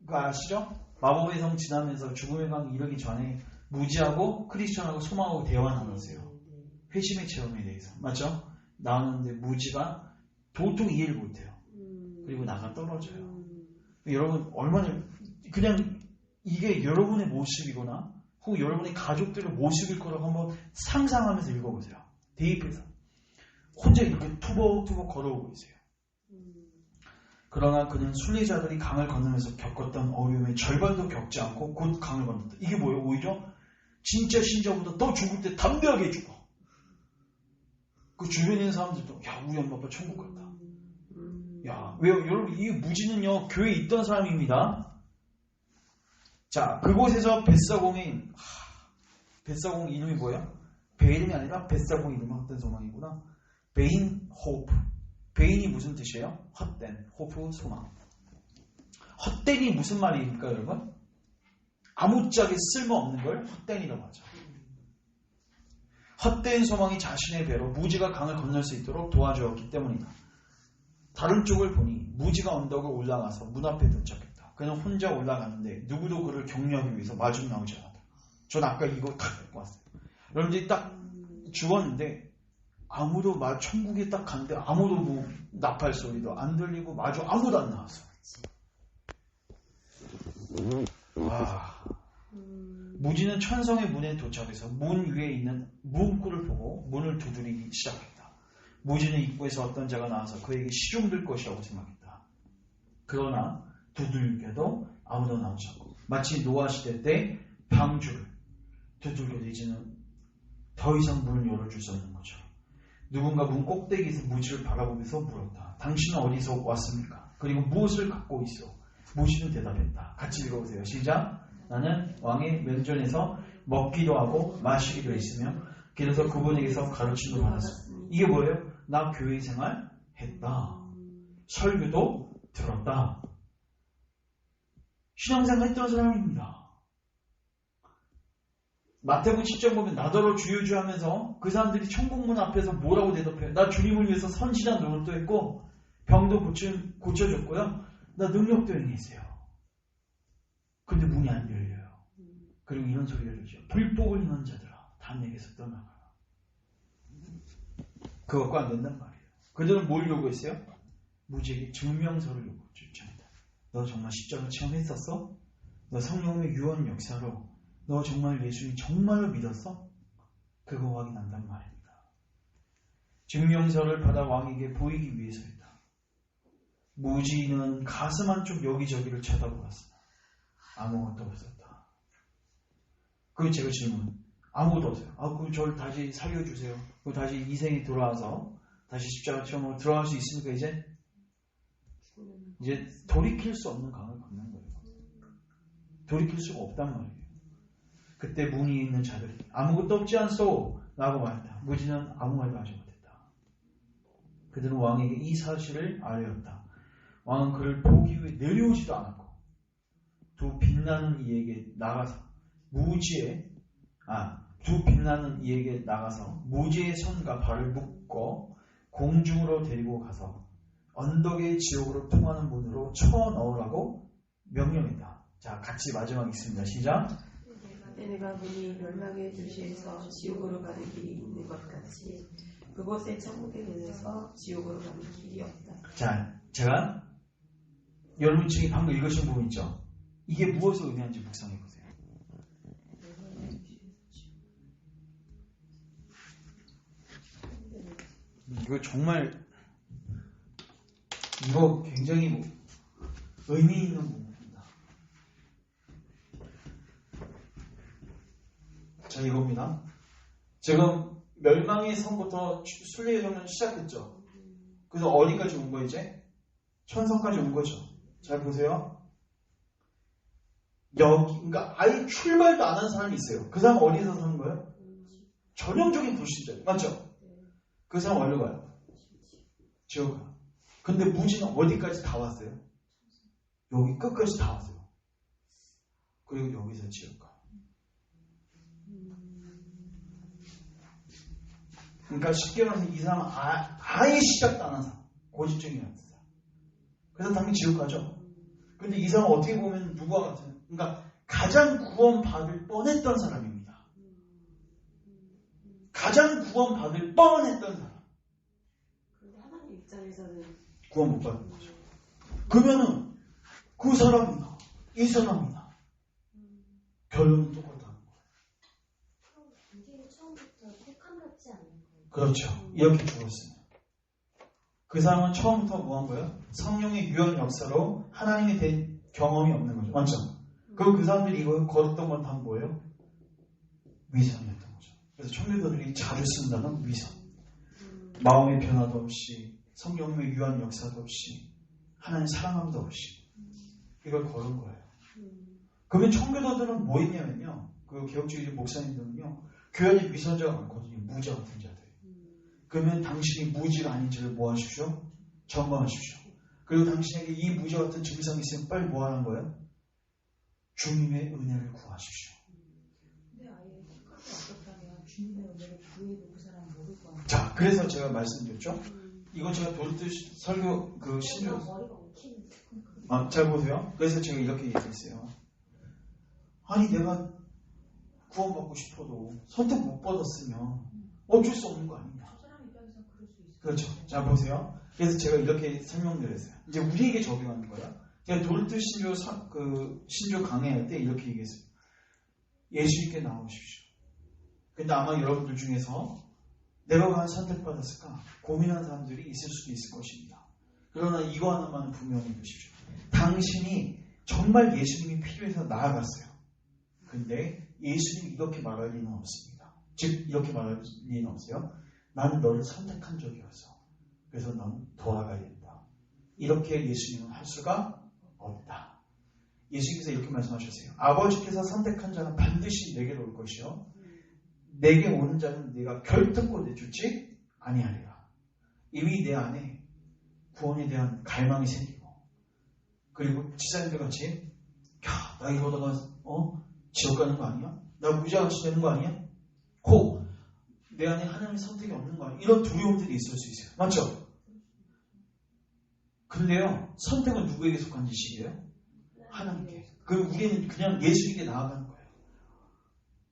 그거 아시죠? 마법의 성 지나면서 죽음의 강 이르기 전에 무지하고 크리스천하고 소망하고 대화 나눴어요. 회심의 체험에 대해서. 맞죠? 나왔는데 무지가 도통 이해를 못해요. 그리고 나가 떨어져요. 여러분 얼마나 그냥 이게 여러분의 모습이거나 혹은 여러분의 가족들의 모습일 거라고 한번 상상하면서 읽어보세요. 대입해서 혼자 이렇게 투벅투벅 걸어오고 있어요. 그러나 그는 순례자들이 강을 건너면서 겪었던 어려움의 절반도 겪지 않고 곧 강을 건넜다. 이게 뭐예요? 오히려 진짜 신자보다 더 죽을 때 담대하게 죽어. 그 주변에 있는 사람들도 야 우리 엄마 아빠 천국 갔다. 야 왜요? 여러분 이 무지는요 교회에 있던 사람입니다. 자 그곳에서 벳사공 이름이 뭐예요? 배 이름이 아니라 벳사공 이름은 헛된 소망이구나. 베인 호프. 베인이 무슨 뜻이에요? 헛된, 호프 소망. 헛된이 무슨 말입니까 여러분? 아무짝에 쓸모없는 걸 헛된이라고 하죠. 헛된 소망이 자신의 배로 무지가 강을 건널 수 있도록 도와주었기 때문이다. 다른 쪽을 보니 무지가 언덕을 올라가서 문 앞에 도착했다. 그는 혼자 올라가는데 누구도 그를 격려하기 위해서 마중 나오지 않았다. 전 아까 이거 딱 갖고 왔어요. 여러분들이 딱 죽었는데 아무도 천국에 딱 갔는데 아무도 뭐 나팔 소리도 안 들리고 마주 아무도 안 나왔어. 무지는 천성의 문에 도착해서 문 위에 있는 문구를 보고 문을 두드리기 시작했다. 무지는 입구에서 어떤 자가 나와서 그에게 시중들 것이라고 생각했다. 그러나 두들겨도 아무도 나오지 않고 마치 노아 시대 때 방주를 두들겨도 이제는 더 이상 문을 열어줄 수 없는 것처럼 누군가 문 꼭대기에서 무지를 바라보면서 물었다. 당신은 어디서 왔습니까? 그리고 무엇을 갖고 있어? 무지는 대답했다. 같이 읽어보세요. 시작. 나는 왕의 면전에서 먹기도 하고 마시기도 했으며 그래서 그분에게서 가르침도 받았습니다. 이게 뭐예요? 나 교회 생활 했다. 설교도 들었다. 신앙생활 했던 사람입니다. 마태복음 10장 보면 나더러 주유주 하면서 그 사람들이 천국문 앞에서 뭐라고 대답해요? 나 주님을 위해서 선지자 노릇도 했고 병도 고쳐줬고요. 나 능력도 행했어요. 근데 문이 안 열려요. 그리고 이런 소리가 들죠. 불복을 행한 자들아 다 내게서 떠나가라. 그거 갖고 안 된단 말이에요. 그들은 뭘 요구했어요? 무지에게 증명서를 요구했습니다. 너 정말 십자가 체험했었어? 너 성령의 유언 역사로 너 정말 예수님 정말로 믿었어? 그거 확인한단 말입니다. 증명서를 받아 왕에게 보이기 위해서이다. 무지는 가슴 한쪽 여기저기를 쳐다보았으나 아무것도 없었다. 그리고 제가 질문, 아무것도 없어요. 그럼 저를 다시 살려주세요. 그리고 다시 이 생에 돌아와서 다시 십자가 체험으로 들어갈 수 있습니까? 이제 돌이킬 수 없는 강을 걷는 거예요. 돌이킬 수가 없단 말이에요. 그때 문이 있는 자들이 아무것도 없지 않소 라고 말했다. 무지는 아무 말도 하지 못했다. 그들은 왕에게 이 사실을 알렸다. 왕은 그를 보기 위해 내려오지도 않았고 두 빛나는 이에게 나가서 무지의 손과 발을 묶어 공중으로 데리고 가서 언덕의 지옥으로 통하는 문으로 쳐넣으라고 명령했다. 자, 같이 마지막 읽습니다. 시작. 내가 문이 멸망의 도시에서 지옥으로 가는 길이 있는 것 같이 그곳에 천국의 문에서 지옥으로 가는 길이 없다. 자, 제가 여러분 중에 방금 읽으신 부분 있죠? 이게 무엇을 의미하는지 묵상해 보세요. 이거 굉장히 의미 있는 부분입니다. 자, 이겁니다. 지금 멸망의 성부터 순례여정은 시작했죠. 그래서 어디까지 온 거예요, 이제? 천성까지 온 거죠. 잘 보세요. 그러니까 아예 출발도 안 한 사람이 있어요. 그 사람은 어디서 사는 거예요? 전형적인 불신자예요. 맞죠? 그 사람 어디로 가요? 지옥 가요. 근데 무지는 어디까지 다 왔어요? 여기 끝까지 다 왔어요. 그리고 여기서 지옥 가요. 그러니까 쉽게 말해서 이 사람은 아예 시작도 안 한 사람. 고집증이라는 사람. 그래서 당연히 지옥 가죠. 근데 이 사람은 어떻게 보면 누구와 같은, 그러니까 가장 구원받을 뻔했던 사람입니다. 가장 구원받을 뻔했던 사람. 근데 하나님 입장에서는 구원 못 받는 거죠. 그러면은 그 사람이나 이 사람이나 결론은 똑같다는 거예요. 우리는 처음부터 택함받지 않는 거예요. 그렇죠. 이렇게 죽었어요. 그 사람은 처음부터 뭐 한 거예요? 성령의 유언 역사로 하나님이 된 경험이 없는 거죠. 맞죠? 그리고 그 사람들이 이거 걸었던 건 다 뭐예요? 위선이었던 거죠. 그래서 청교도들이 자주 쓰는 단어는 위선. 마음의 변화도 없이, 성령의 유언 역사도 없이, 하나님 사랑함도 없이 이걸 걸은 거예요. 그러면 청교도들은 뭐 했냐면요. 그 개혁주의 목사님들은요. 교회 안에 위선자가 많거든요. 무자 같은 자들. 그러면 당신이 무지가 아닌지를 뭐 하십시오? 점검하십시오. 그리고 당신에게 이 무지 같은 증상이 있으면 빨리 뭐 하는 거예요? 주님의 은혜를 구하십시오. 근데 아예 택함이 없었다면 주님의 은혜를 구해도 그 사람은 모를 거 아니에요. 자, 그래서 제가 말씀드렸죠. 이건 제가 도르트 설교 그 신조. 머리가 엉키는 잘 보세요. 그래서 제가 이렇게 얘기했어요. 아니 내가 구원받고 싶어도 선택 못 받았으면 어쩔 수 없는 거 아니냐. 저 사람 입장에서는 그럴 수 있어요. 그렇죠. 자 보세요. 그래서 제가 이렇게 설명드렸어요. 이제 우리에게 적용하는 거야. 제가 도르트 신조 강의할 때 이렇게 얘기했어요. 예수님께 나오십시오. 근데 아마 여러분들 중에서 내가 과연 선택받았을까 고민하는 사람들이 있을 수도 있을 것입니다. 그러나 이거 하나만은 분명히 보십시오. 당신이 정말 예수님이 필요해서 나아갔어요. 근데 예수님이 이렇게 말할 리는 없습니다. 즉 이렇게 말할 리는 없어요. 나는 너를 선택한 적이 없어. 그래서 넌 돌아가야 된다. 이렇게 예수님은 할 수가 없다. 예수님께서 이렇게 말씀하셨어요. 아버지께서 선택한 자는 반드시 내게로 올 것이요. 내게 오는 자는 내가 결단코 내주지 아니하리라. 이미 내 안에 구원에 대한 갈망이 생기고 그리고 지사님들 같이 나 이러다가 지옥 가는 거 아니야? 나 무자같이 되는 거 아니야? 혹 내 안에 하나님의 선택이 없는 거 아니야? 이런 두려움들이 있을 수 있어요. 맞죠? 근데요, 선택은 누구에게 속한 짓이에요? 하나님께. 그럼 우리는 그냥 예수님께 나아가는 거예요.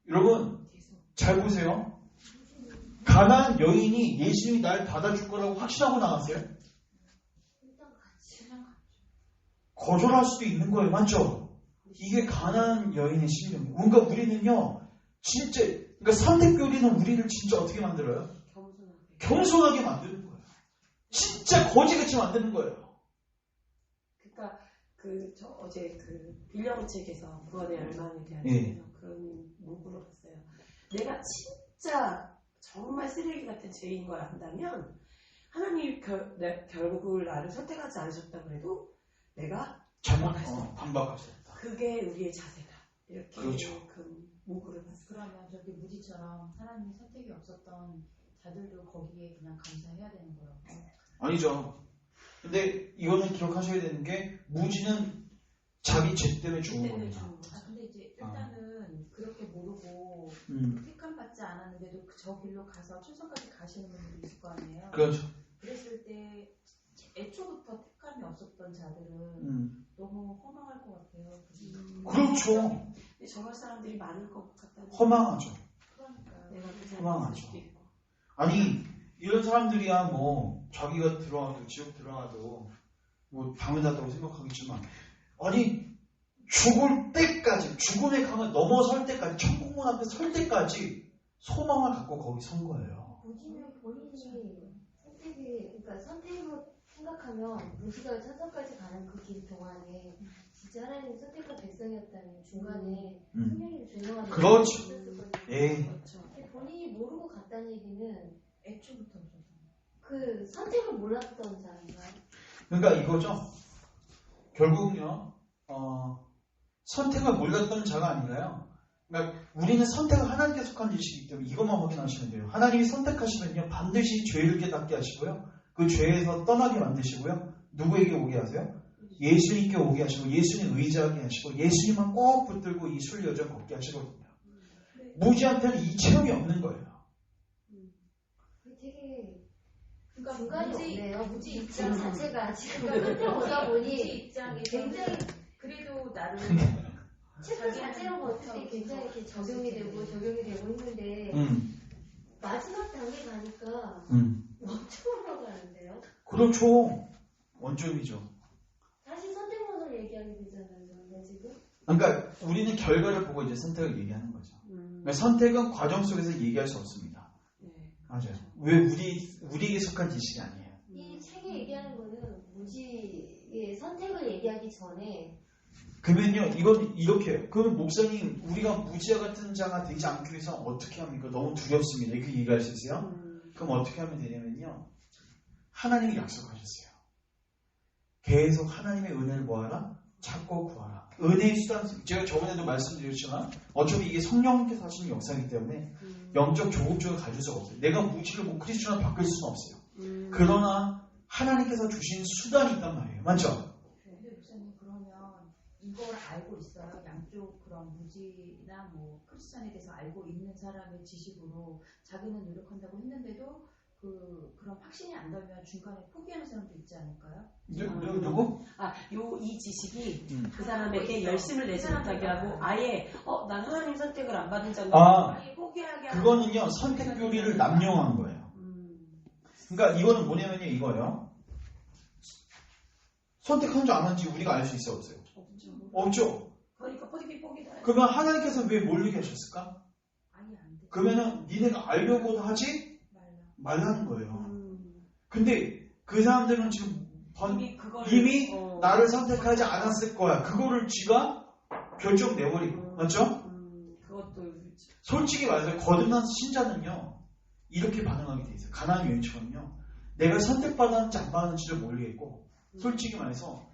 여러분, 잘 보세요. 가나안 여인이 예수님이 날 받아줄 거라고 확신하고 나갔어요? 일단 같이 거절할 수도 있는 거예요. 맞죠? 이게 가나안 여인의 심정이에요. 뭔가 우리는요, 진짜, 그러니까 선택교리는 우리를 진짜 어떻게 만들어요? 겸손하게 만드는 거예요. 진짜 거지같이 만드는 거예요. 그러니까 저 어제 빌려온 책에서 구원의 열망에 대한 예. 그런 문구를 봤어요. 내가 진짜 정말 쓰레기 같은 죄인 걸 안다면 하나님이 결국 나를 선택하지 않으셨다고 해도 내가 반박할 수 없다. 그게 우리의 자세다. 이렇게 그렇죠. 그 문구를 봤어요. 그러면 저기 무지처럼 하나님의 선택이 없었던 자들도 거기에 그냥 감사해야 되는 거라고. 아니죠. 근데 이거는 기억하셔야 되는 게 무지는 자기 죄 때문에 죽은 겁니다. 근데 이제 일단은 그렇게 모르고 택함 받지 않았는데도 저 길로 가서 출성까지 가시는 분들이 있을 거 아니에요. 그렇죠. 그랬을 때 애초부터 택함이 없었던 자들은 너무 허망할 것 같아요. 그렇죠. 근데 저런 사람들이 많을 것 같다는 허망하죠. 그러니까 내가 그 허망하죠. 수도 있고. 아니 이런 사람들이야 뭐 자기가 들어가도 지옥 들어가도 뭐 당연하다고 생각하겠지만 아니 죽을 때까지 죽음의 강을 넘어설 때까지 천국문 앞에 설 때까지 소망을 갖고 거기 선 거예요. 무지는 본인이 그러니까 선택으로 생각하면 무지가 천상까지 가는 그 길 동안에 진짜 하나님 선택한 백성이었다면 중간에 분명히 죄송하게 그렇죠. 있었을 거예요. 예. 그렇죠. 근데 본인이 모르고 갔다는 얘기는 애초부터 없어서. 그 선택을 몰랐던 자인가요? 그러니까 이거죠. 결국은요. 선택을 몰랐던 자가 아니라요. 그러니까 우리는 선택을 하나님께 속한 짓이기 때문에 이것만 확인하시면 돼요. 하나님이 선택하시면요. 반드시 죄를 깨닫게 하시고요. 그 죄에서 떠나게 만드시고요. 누구에게 오게 하세요? 예수님께 오게 하시고 예수님 의지하게 하시고 예수님만 꼭 붙들고 이 술 여정 걷게 하시거든요. 무지한테는 이 체험이 없는 거예요. 그러니까 중간이 무지 없네요. 무지 입장 입장 자체가 지금 끝에 오다 무지 보니 입장에서 굉장히 그래도 나름 챕터 자체로 어떻게 굉장히 이렇게 적용이 되고 했는데 마지막 단계 가니까 멈춰 올라가는데요. 그렇죠. 원점이죠. 다시 선택론을 얘기하게 되잖아요. 그러면 지금. 그러니까 우리는 결과를 보고 이제 선택을 얘기하는 거죠. 그러니까 선택은 과정 속에서 얘기할 수 없습니다. 맞아요. 왜 우리에게 속한 지식이 아니에요. 이 책에 얘기하는 거는 무지의 선택을 얘기하기 전에 그러면요, 이건 이렇게 해요. 그러면 목사님, 우리가 무지와 같은 자가 되지 않기 위해서 어떻게 합니까? 너무 두렵습니다. 이렇게 얘기할 수 있어요? 그럼 어떻게 하면 되냐면요, 하나님이 약속하셨어요. 계속 하나님의 은혜를 뭐하라? 찾고 구하라. 은혜의 수단, 제가 저번에도 말씀드렸지만 어차피 이게 성령께서 하시는 역사이기 때문에 영적 조급조를 가질 수가 없어요. 내가 무지를 크리스천을 바꿀 수는 없어요. 그러나 하나님께서 주신 수단이 있단 말이에요. 맞죠? 근데 목사님 그러면 이걸 알고 있어요. 양쪽 그런 무지나 뭐 크리스천에 대해서 알고 있는 사람의 지식으로 자기는 노력한다고 했는데도 그런 확신이 안 들면 중간에 포기하는 사람도 있지 않을까요? 누구? 이 지식이 그 사람에게 열심을 내지 못하게 하고 아예 난 하나님 선택을 안 받은 자가 아예 포기하게 하고 그거는요, 선택 교리를 남용한 거예요. 그러니까 이거는 뭐냐면요, 이거예요. 선택한지 안 한지 우리가 알 수 있어요, 없어요? 없죠. 그러니까 포기다. 그러면 하나님께서 왜 뭘 얘기하셨을까? 아니 안 돼. 그러면은 니네가 알려고도 하지 말라는 거예요. 근데 그 사람들은 지금 이미 나를 선택하지 않았을 거야. 그거를 쥐가 결정 내버리고, 맞죠? 그것도 솔직히 말해서 거듭난 신자는요, 이렇게 반응하게 돼 있어요. 가나안 여인처럼요, 내가 선택받았는지 안 받았는지를 모르겠고, 솔직히 말해서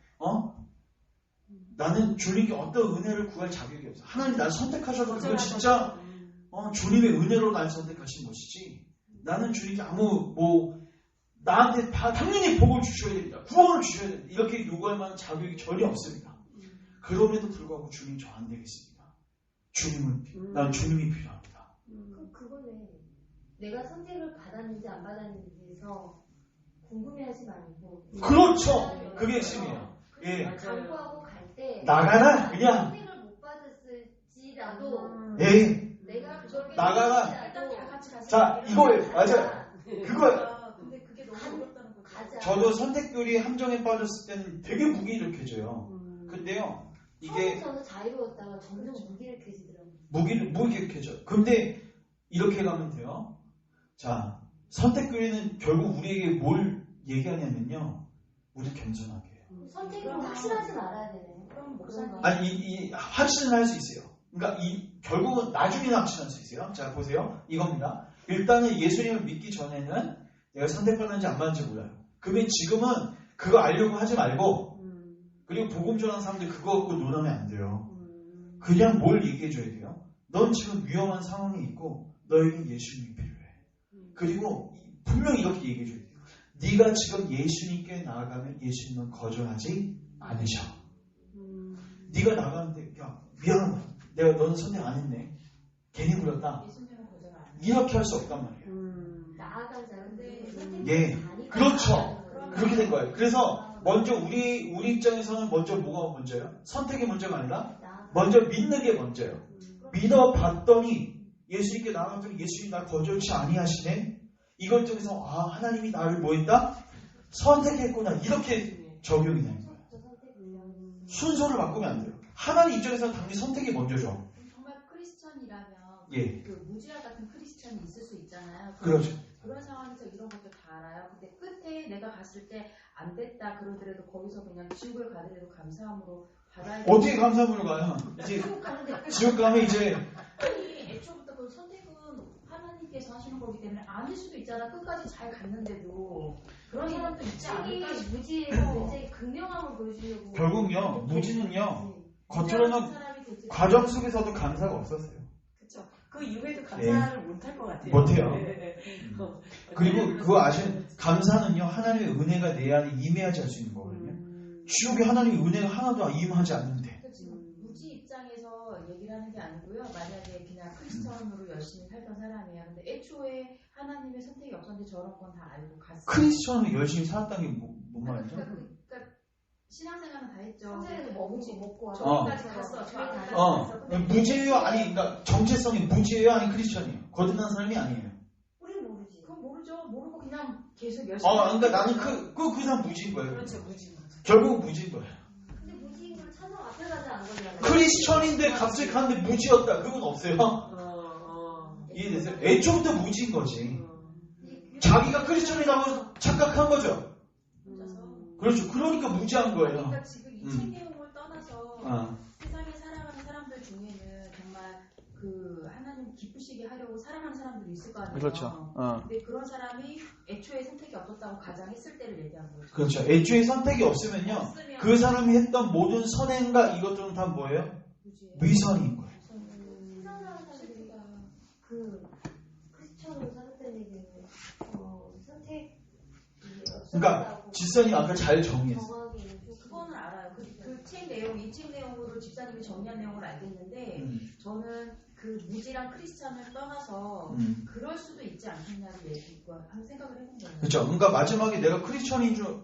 나는 주님께 어떤 은혜를 구할 자격이 없어. 하나님 나를 선택하셔도 그건 진짜 주님의 은혜로 날 선택하신 것이지, 나는 주님이 나한테 당연히 복을 주셔야 됩니다. 구원을 주셔야 됩니다. 이렇게 요구할 만한 자격이 전혀 없습니다. 그럼에도 불구하고 주님 저 안 되겠습니다. 난 주님이 필요합니다. 그럼 그거는 내가 선택을 받았는지 안 받았는지에서 궁금해하지 말고 그렇죠. 그게 핵심이에요. 예. 강구하고 갈 때 나가라 그냥. 선택을 못 받았을지라도 내가 그걸 나가라. 일단 다 같이 가서 자, 이거예요. 맞아요. 그거예요. 근데 그게 너무 어렵다는 거죠. 가자. 저도 선택교리 함정에 빠졌을 때는 되게 무기력해져요. 근데요, 이게 처음부터는 자유로웠다가 점점 무기력해지더라고요. 무기력해져요. 근데 이렇게 가면 돼요. 자, 선택교리는 결국 우리에게 뭘 얘기하냐면요, 우리 겸손하게 해요. 선택을 확실하지 말아야 되네. 그럼 목사님 아니, 이 확신을 할 수 있어요. 그러니까 결국은 나중에 확신할 수 있어요. 자, 보세요. 이겁니다. 일단은 예수님을 믿기 전에는 내가 선택받는지 안 받는지 몰라요. 그러면 지금은 그거 알려고 하지 말고, 그리고 복음 전하는 사람들 그거 갖고 논하면 안 돼요. 그냥 뭘 얘기해 줘야 돼요. 넌 지금 위험한 상황에 있고 너에게 예수님이 필요해. 그리고 분명히 이렇게 얘기해 줘야 돼요. 네가 지금 예수님께 나아가면 예수님은 거절하지 않으셔. 네가 나가는데 야 미안하다. 내가 너는 선택 안 했네. 괜히 불렀다. 예수님은 거절 안 해요. 이렇게 할 수 없단 말이에요. 나아간 자인데 선택을 예, 하니까 그렇죠. 나아가는 거예요. 그렇게 된 거예요. 그래서 먼저 우리 입장에서는 먼저 뭐가 먼저예요? 선택이 먼저가 아니라 먼저 믿는 게 먼저예요. 믿어봤더니 예수님께 나아갔더니 예수님이 날 거절치 아니하시네. 이걸 통해서 하나님이 나를 뭐 했다? 선택했구나. 이렇게 적용이 되는 거예요. 순서를 바꾸면 안 돼요. 하나님 입장에서는 당연히 선택이 먼저죠. 정말 크리스천이라면 예. 그 무지와 같은 크리스천이 있을 수 있잖아요. 그렇죠. 그런 상황에서 이런 것도 다 알아요. 근데 끝에 내가 갔을 때 안 됐다 그러더라도 거기서 그냥 지옥을 가더라도 감사함으로 받아야 돼. 어떻게 감사함으로 가요? 이제 지옥 가면 이제 아니 애초부터 그 선택은 하나님께서 하시는 거기 때문에 아닐 수도 있잖아. 끝까지 잘 갔는데도 그런 사람도 있지 않을까 책이 싶어. 무지의 굉장히 극명함을 보여주려고 결국요, 무지는요, 네. 겉으로는 사람이 될지 과정 속에서도 감사가 없었어요. 그렇죠. 그 이후에도 감사를 못할 것 같아요. 못해요. 그리고 그리고 그거 아시는 감사는요, 하나님의 은혜가 내 안에 임해야지 할 수 있는 거거든요. 지옥에 하나님의 은혜가 하나도 임하지 않는데. 지금 무지 입장에서 얘기를 하는 게 아니고요. 만약에 그냥 크리스천 크리스천으로 열심히 살던 사람이야. 근데 애초에 하나님의 선택이 없었는데 저런 건 다 알고 갔어. 크리스천으로 열심히 살았다는 게 뭔 말이죠? 그러니까 신앙생활은 다 했죠. 성전에서 먹고 와서 저기까지 갔어. 저기까지 어, 갔어. 근데 무지예요? 아니, 그러니까 정체성이 무지예요? 아니 크리스천이에요? 거듭난 사람이 아니에요. 우리 모르지. 그건 모르죠. 모르고 그냥 계속 열심히. 그러니까 나는 그 사람 무지인 거예요. 그렇죠, 무지. 결국 무지인 거예요. 근데 무지인 걸 찾아 앞에 가지 안 걸잖아요. 크리스천인데 갑자기 갔는데 무지였다. 그건 없어요. 이해되세요? 애초부터 무지인 거지. 자기가 크리스천이라고 착각한 거죠. 그렇죠. 그러니까 무지한 거예요. 그러니까 지금 이 책 내용을 떠나서 세상에 살아가는 사람들 중에는 정말 그 하나님 기쁘시게 하려고 살아가는 사람들이 있을 거 아니에요. 그렇죠. 근데 그런 사람이 애초에 선택이 없었다고 가정했을 때를 얘기한 거죠. 그렇죠. 애초에 선택이 없으면요. 없으면 그 사람이 했던 모든 선행과 이것들은 다 뭐예요? 위선인 거예요. 세상 사람들이 그 크리스천으로 사는 때는 선택이 그러니까 지선이 아까 잘 정리했어요. 정하기는 좀 그거는 알아요. 그 책 내용, 이 책 내용으로 집사님이 정리한 내용을 알겠는데 저는 그 무지랑 크리스찬을 떠나서 그럴 수도 있지 않겠냐는 한번 생각을 해본 거예요. 그렇죠. 그러니까 마지막에 내가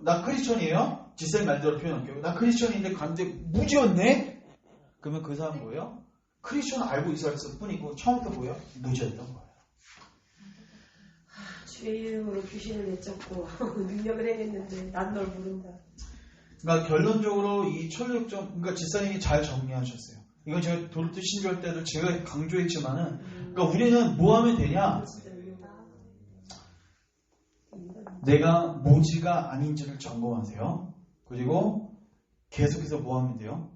나 크리스천이에요? 지선이 말대로 표현할게요. 나 크리스천인데 갔는데 무지였네? 그러면 그 사람 뭐예요? 크리스천 알고 있었을 뿐이고 처음부터 뭐예요? 무지였던 거예요. 주의 이름으로 귀신을 내쫓고 능력을 해냈는데 난 널 모른다. 그러니까 결론적으로 이 천력점, 그러니까 지사님이 잘 정리하셨어요. 이건 제가 도르트 신조할 때도 제가 강조했지만은, 그러니까 우리는 뭐 하면 되냐? 내가 무지가 아닌지를 점검하세요. 그리고 계속해서 뭐 하면 돼요?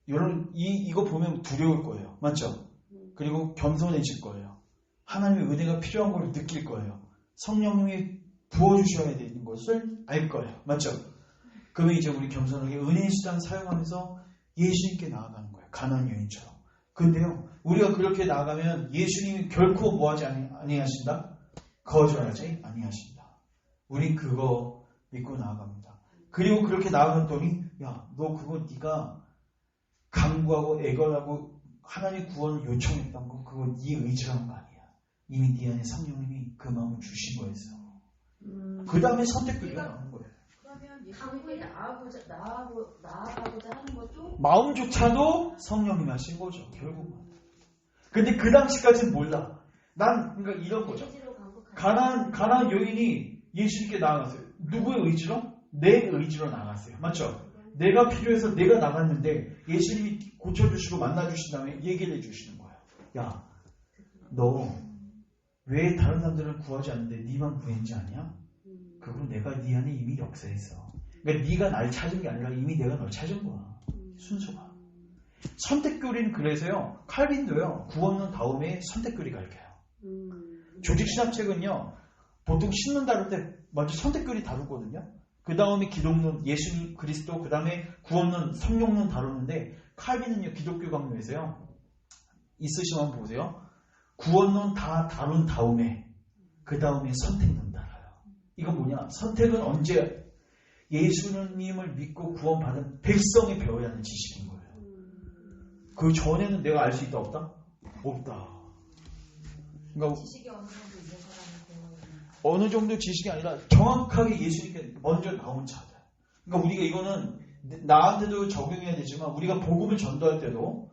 여러분, 이거 보면 두려울 거예요. 맞죠? 그리고 겸손해질 거예요. 하나님의 은혜가 필요한 걸 느낄 거예요. 성령님이 부어주셔야 되는 것을 알 거예요. 맞죠? 그러면 이제 우리 겸손하게 은혜의 수단 사용하면서 예수님께 나아가는 거예요. 가난한 여인처럼. 근데요, 우리가 그렇게 나아가면 예수님이 결코 뭐하지 아니하신다? 거절하지 아니하신다. 우린 그거 믿고 나아갑니다. 그리고 그렇게 나아갔더니 야, 너 그거 네가 간구하고 애걸하고 하나님 구원을 요청했던 거 그거 네 의지한 거 아니야. 이미 네 안에 성령님이 그 마음을 주신 거였어. 그 다음에 선택들이 나오는 거예요. 그러면 예수님이 나아가고자 하는 것도 마음조차도 성령님이 하신 거죠. 결국은. 근데 그 당시까지는 몰라. 난 그러니까 이런 거죠. 가난한 여인이 예수님께 나아갔어요. 누구의 의지로? 내 의지로 나아갔어요. 맞죠? 내가 필요해서 내가 나갔는데 예수님이 고쳐주시고 만나주신 다음에 얘기를 해주시는 거예요. 야, 너 왜 다른 사람들은 구하지 않는데 네만 구했는지 아냐? 그건 내가 네 안에 이미 역사했어. 그러니까 네가 날 찾은 게 아니라 이미 내가 널 찾은 거야. 순서가. 선택교리는 그래서요. 칼빈도요. 구원론 다음에 선택교리 가르쳐요. 조직신학책은요. 보통 신론 다룰 때 먼저 선택교리 다루거든요. 그 다음에 기독론, 예수님, 그리스도, 그 다음에 구원론, 성령론 다루는데 칼빈은요. 기독교 강요에서요. 있으시면 한번 보세요. 구원론 다 다룬 다음에 그 다음에 선택론 달아요. 이건 뭐냐? 선택은 언제 예수님을 믿고 구원받은 백성이 배워야 하는 지식인 거예요. 그 전에는 내가 알 수 있다 없다? 없다. 그러니까 지식이 어느 정도 있는 사람은 어느 정도 지식이 아니라 정확하게 예수님께 먼저 나온 자들. 그러니까 우리가 이거는 나한테도 적용해야 되지만 우리가 복음을 전도할 때도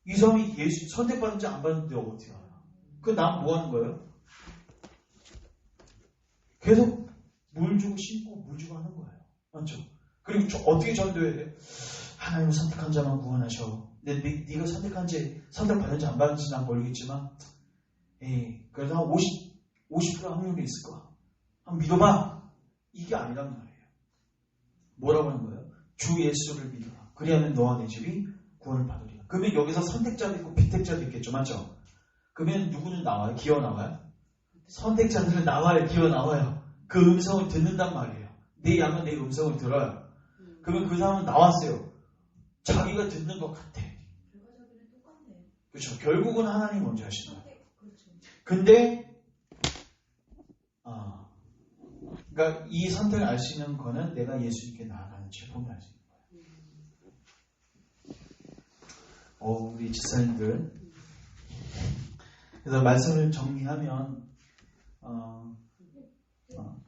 이 사람이 예수 선택받은지 안 받는지 어떻게 알아? 그 난 뭐 하는 거예요? 계속 물 주고 심고 물 주고 하는 거예요. 맞죠? 그리고 어떻게 전도해야 돼? 하나님을 선택한 자만 구원하셔. 네가 선택한지 선택받은지 안 받은지 난 모르겠지만 그래도 한 50% 확률이 있을 거야. 한번 믿어봐. 이게 아니란 말이에요. 뭐라고 하는 거예요? 주 예수를 믿어라. 그리하면 너와 내 집이 구원을 받으리라. 그러면 여기서 선택자도 있고 비택자도 있겠죠. 맞죠? 그러면 누구는 나와요? 기어 나와요? 선택자들은 나와요. 기어 나와요. 그 음성을 듣는단 말이에요. 내 양은 내 음성을 들어요. 그러면 그 사람은 나왔어요. 자기가 듣는 것 같아. 결과적으로는 똑같네요. 그렇죠. 결국은 하나님 먼저 하시는 거예요. 그렇죠. 근데 그러니까 이 선택을 알 수 있는 거는 내가 예수님께 나아가는지 보면 알 수 있는 거예요. 우리 집사님들 그래서 말씀을 정리하면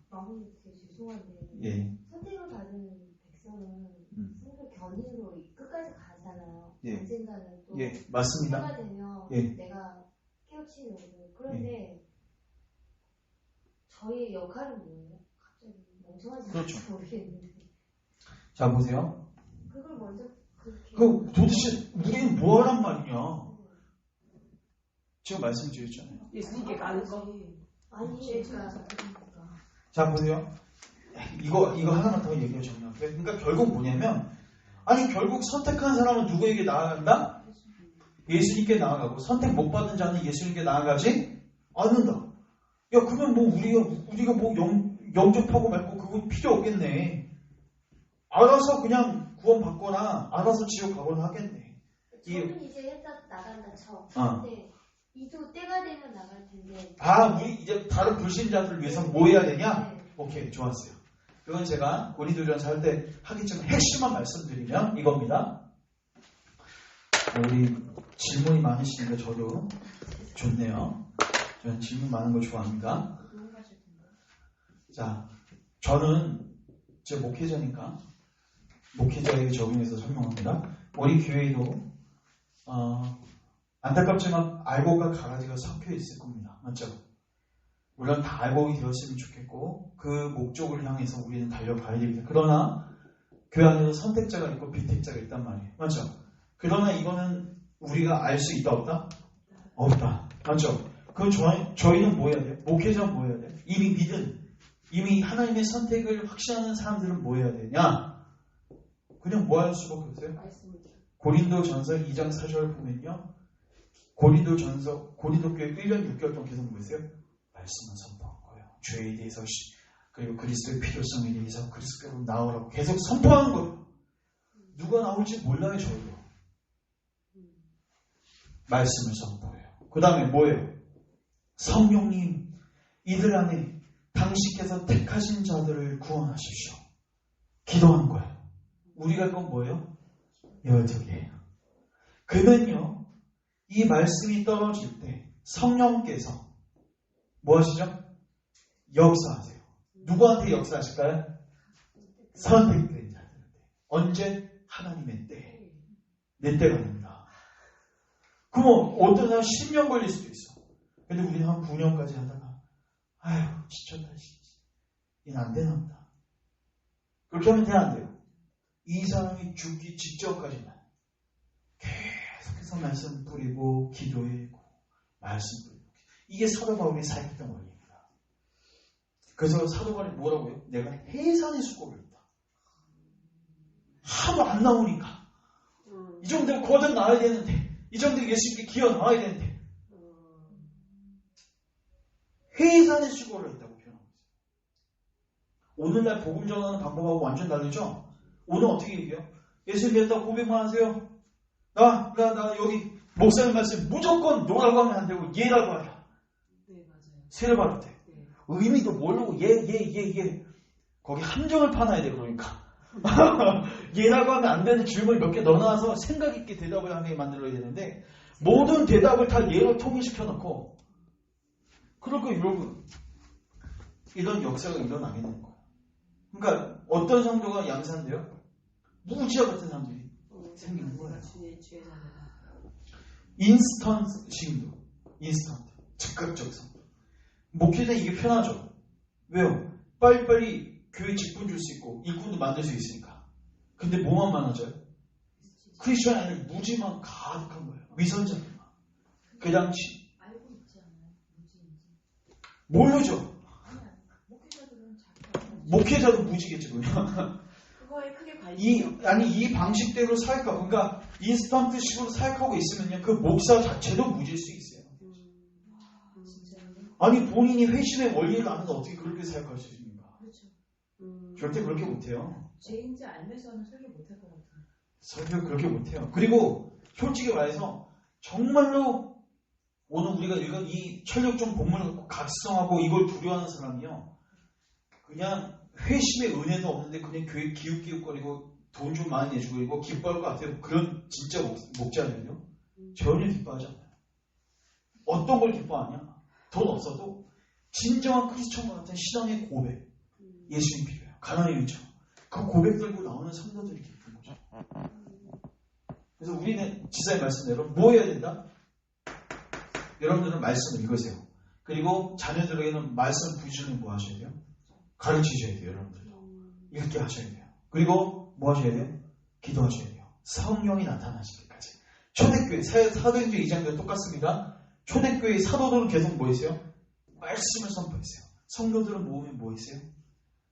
마음이 되게 죄송한데 예, 선택을 받은 백성은 성도 견인으로 끝까지 가잖아요. 예. 언젠가는 또 예, 맞습니다. 때가 되면 예. 내가 깨우치는 거고. 그런데 저희의 역할은 뭐예요? 갑자기 멍청하지 그렇죠. 않아서 모르겠는데 자, 보세요. 그걸 먼저 그렇게 그 도대체 우리는 뭐 하란 말이냐? 제가 말씀드렸잖아요. 예수님께 가는 거. 아니 그러니까 자, 보세요. 이거 하나만 더 얘기해 정리할게요. 그러니까 결국 뭐냐면, 아니, 결국 선택한 사람은 누구에게 나아간다? 예수님께 나아가고, 선택 못 받은 자는 예수님께 나아가지 않는다. 야, 그러면 뭐 우리가 뭐 영접하고 말고 그거 필요 없겠네. 알아서 그냥 구원받거나, 알아서 지옥 가거나 하겠네. 저는 이제 했다 나간다 쳐. 어. 근데 이도 때가 되면 나갈 텐데. 우리 이제 다른 불신자들을 위해서 뭐 해야 되냐? 네. 오케이, 좋았어요. 그건 제가 고린도전서 할 때 하겠지만 핵심만 말씀드리면 이겁니다. 우리 질문이 많으시니까 저도 좋네요. 저는 질문 많은 거 좋아합니다. 자, 저는 제 목회자니까 목회자에게 적용해서 설명합니다. 우리 교회도 안타깝지만 알곡과 가라지가 섞여 있을 겁니다. 맞죠? 물론 다 알곡이 되었으면 좋겠고 그 목적을 향해서 우리는 달려가야 됩니다. 그러나 그 안에도 선택자가 있고 비택자가 있단 말이에요. 맞죠? 그러나 이거는 우리가 알 수 있다 없다? 없다. 맞죠? 그럼 저희는 뭐 해야 돼요? 목회자는 뭐 해야 돼요? 이미 하나님의 선택을 확신하는 사람들은 뭐 해야 되냐? 그냥 뭐 할 수밖에 없어요? 고린도전서 2장 4절 보면요. 고린도교회 1년 6개월 동안 계속 뭐 했어요? 말씀을 선포한 거예요. 죄에 대해서 그리고 그리스도의 필요성에 대해서 그리스도로 나오라고 계속 선포하는 거예요. 누가 나올지 몰라요. 저희도. 말씀을 선포해요. 그 다음에 뭐예요? 성령님 이들 안에 당신께서 택하신 자들을 구원하십시오. 기도하는 거예요. 우리가 할 건 뭐예요? 여쪽이에요. 그러면요 이 말씀이 떨어질 때 성령께서 뭐 하시죠? 역사하세요. 누구한테 역사하실까요? 선택된 자들한테. 언제? 하나님의 때. 내 때가 됩니다. 그럼 어떤 사람 10년 걸릴 수도 있어. 근데 우리는 한 9년까지 하다가 아휴 지쳤다. 이는 안 되나 보다. 그렇게 하면 돼야 안 돼요. 이 사람이 죽기 직전까지는 계속해서 말씀 뿌리고 기도하고 말씀 뿌리고 이게 사도 바울이 사역했던 원리입니다. 그래서 사도 바울이 뭐라고요? 내가 해산의 수고를 했다. 하도 안 나오니까 이 정도면 거듭 나와야 되는데 이 정도면 예수님께 기어 나와야 되는데 해산의 수고를 했다고 표현하고 있어요. 오늘날 복음 전하는 방법하고 완전 다르죠? 오늘 어떻게 얘기해요? 예수님 믿었다고 고백만 하세요. 나 여기 목사님 말씀 무조건 노라고 하면 안 되고 예라고 하라. 네, 맞아요. 세를 받을 때. 네. 의미도 모르고 예. 거기 함정을 파놔야 돼 그러니까. 예라고 하면 안 되는 질문을 몇 개 넣어놔서 생각 있게 대답을 하게 만들어야 되는데 모든 대답을 다 예로 통일시켜 놓고 그러니까 여러분 이런 역사가 일어나게 되는 거예요. 그러니까 어떤 성도가 양산돼요? 무지와 같은 사람들이 생기는 거예요. 인스턴트 신도, 인스턴트, 즉각적 성도. 목회자 이게 편하죠. 왜요? 빨리빨리 교회 직분 줄 수 있고 일꾼도 만들 수 있으니까. 근데 뭐만 많아져요? 크리스천 안에 무지만 가득한 거예요. 위선자들만. 그 당시 알고 있지 않아요? 무지인지. 모르죠. 목회자들은 자기가 목회자도 무지겠죠 그냥. 그거에 크게 관심. 이 방식대로 사역하고 그러니까 인스턴트식으로 사역하고 있으면요 그 목사 자체도 무질 수 있어요. 진짜요? 아니 본인이 회심의 원리를 아는데 어떻게 그렇게 사역할 수 있습니까? 그렇죠. 절대 그렇게 못해요. 죄인지 알면서는 설교 못할 것 같아요. 설교 그렇게 못해요. 그리고 솔직히 말해서 정말로 오늘 우리가 읽은 이 철력종 본문을 각성하고 이걸 두려워하는 사람이요 그냥 회심의 은혜도 없는데 그냥 교회 기웃기웃거리고 돈 좀 많이 내주고 이거 기뻐할 것 같아요. 그런 진짜 목자들요 전혀 기뻐하지 않아요. 어떤 걸 기뻐하냐? 돈 없어도 진정한 크리스천과 같은 신앙의 고백. 예수님 필요해요. 가난의 위쳐. 그 고백 들고 나오는 성도들이 기쁜 거죠. 그래서 우리는 지사의 말씀대로 뭐 해야 된다? 여러분들은 말씀을 읽으세요. 그리고 자녀들에게는 말씀 부주는 뭐 하셔야 돼요? 가르치셔야 돼요. 여러분들도. 읽게 하셔야 돼요. 그리고 뭐 하셔야 돼요? 기도하셔야 돼요. 성령이 나타나실 때까지. 초대교회, 사도행전 2장도 똑같습니다. 초대교회 사도들은 계속 뭐 했어요? 말씀을 선포했어요. 성도들은 모으면 뭐 했어요?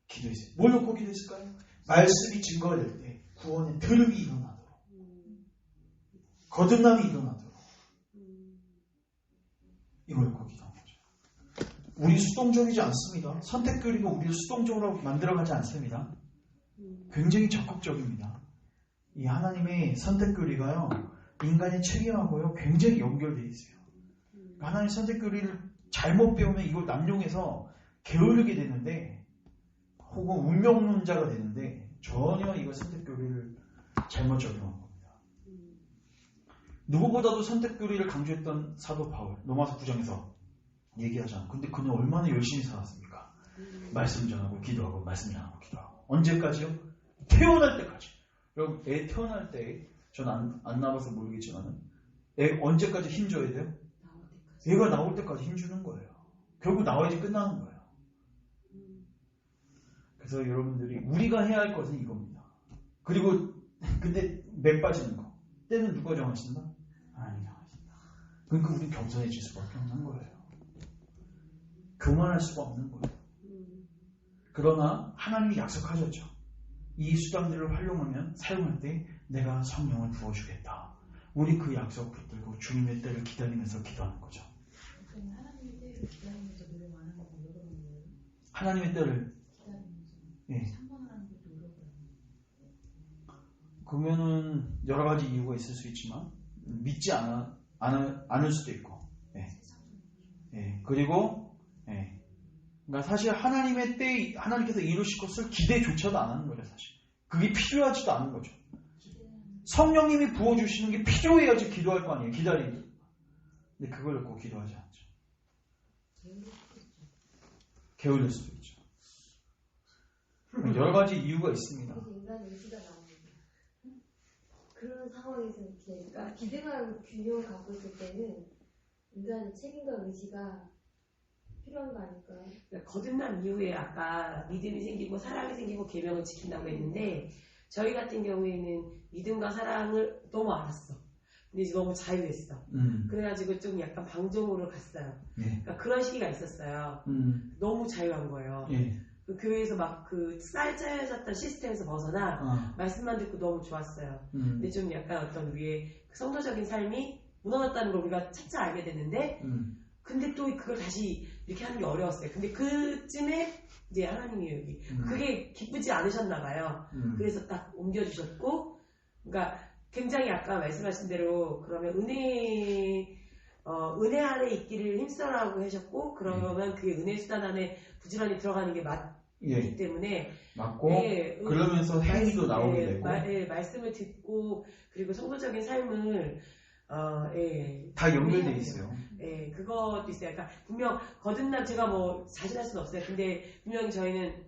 기도했어요. 뭘 놓고 기도했을까요? 말씀이 증거가 될 때 구원의 드름이 일어나도록, 거듭남이 일어나도록 이걸 놓고 기도한 거죠. 우리 수동적이지 않습니다. 선택교리가 우리를 수동적으로 만들어가지 않습니다. 굉장히 적극적입니다. 이 하나님의 선택교리가요, 인간의 책임하고요 굉장히 연결되어 있어요. 하나님의 선택교리를 잘못 배우면 이걸 남용해서 게으르게 되는데, 혹은 운명론자가 되는데, 전혀 이거 선택교리를 잘못 적용한 겁니다. 누구보다도 선택교리를 강조했던 사도 바울, 로마서 9장에서 얘기하잖아. 근데 그는 얼마나 열심히 살았습니까? 말씀 전하고 기도하고 말씀 전하고 기도하고. 언제까지요? 태어날 때까지. 여러분, 애 태어날 때, 전 안 나와서 모르겠지만, 애 언제까지 힘줘야 돼요? 애가 나올 때까지 힘주는 거예요. 결국 나와야지 끝나는 거예요. 그래서 여러분들이 우리가 해야 할 것은 이겁니다. 그리고 근데 맥 빠지는 거. 때는 누가 정하신다? 하나님이 정하신다. 그러니까 우리 겸손해질 수밖에 없는 거예요. 교만할 수가 없는 거예요. 그러나 하나님이 약속하셨죠. 이 수단들을 활용하면 사용할 때 내가 성령을 부어주겠다. 우리 그 약속 붙들고 주님의 때를 기다리면서 기도하는 거죠. 하나님의 때를 기다리면서 노력 안 하는 건 왜 그런 거예요? 하나님의 때를 기다리면서 예. 3번을 하는 것도 노력을 하는 그러면은 여러 가지 이유가 있을 수 있지만 믿지 않을 수도 있고, 예. 예. 그리고 예. 그러니까 사실 하나님의 때 하나님께서 이루실 것을 기대조차도 안 하는 거죠. 사실 그게 필요하지도 않은 거죠. 성령님이 부어주시는 게 필요해야지 기도할 거 아니에요. 기다리기. 근데 그걸 놓고 기도하지 않죠. 게을릴 수도 있죠. 여러 가지 이유가 있습니다. 그래서 인간의 의지가 나오는 거예요. 그런 상황에서 이렇게, 그러니까 기대감 균형을 갖고 있을 때는 인간의 책임과 의지가 필요한 거 아닐까요? 그러니까 거듭난 이후에 아까 믿음이 생기고 사랑이 생기고 계명을 지킨다고 했는데, 저희 같은 경우에는 믿음과 사랑을 너무 알았어. 근데 이제 너무 자유했어. 그래가지고 좀 약간 방종으로 갔어요. 예. 그러니까 그런 시기가 있었어요. 너무 자유한 거예요. 예. 그 교회에서 막 그 짜여졌던 시스템에서 벗어나 말씀만 듣고 너무 좋았어요. 근데 좀 약간 어떤 우리의 성도적인 삶이 무너졌다는 걸 우리가 차차 알게 됐는데, 근데 또 그걸 다시 이렇게 하는 게 어려웠어요. 근데 그쯤에 이제 하나님이 여기 그게 기쁘지 않으셨나 봐요. 그래서 딱 옮겨주셨고, 그러니까 굉장히 아까 말씀하신 대로 그러면 은혜 안에 있기를 힘써라고 하셨고, 그러면 그게 은혜 수단 안에 부지런히 들어가는 게 맞기 때문에 맞고, 네, 그러면서 행위도 나오게 되고, 말씀을 듣고 그리고 성도적인 삶을 다 연결돼 있어요. 예, 그것도 있어요. 그러니까 분명 거듭남 제가 뭐 자신할 수는 없어요. 근데 분명히 저희는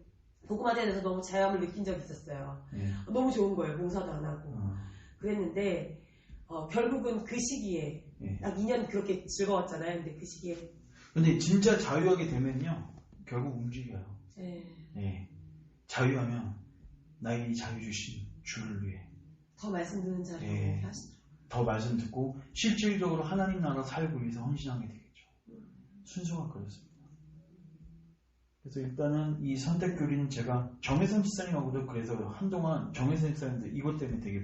복음화에 대해서 너무 자유함을 느낀 적이 있었어요. 예. 너무 좋은 거예요. 봉사도 안 하고 그랬는데 결국은 그 시기에 딱 2년 그렇게 즐거웠잖아요. 근데 그 시기에 근데 진짜 자유하게 되면요 결국 움직여요. 예. 자유하면 나에게 자유 주신 주를 위해 더 말씀 듣는 자를 예. 하시죠. 더 말씀 듣고 실질적으로 하나님 나라 살고 위해서 헌신하게 되겠죠. 순서가 그렇습니다. 그래서 일단은 이 선택교리는 제가 정혜선 집사님하고도 그래서 한동안 정혜선 집사님도 이것 때문에 되게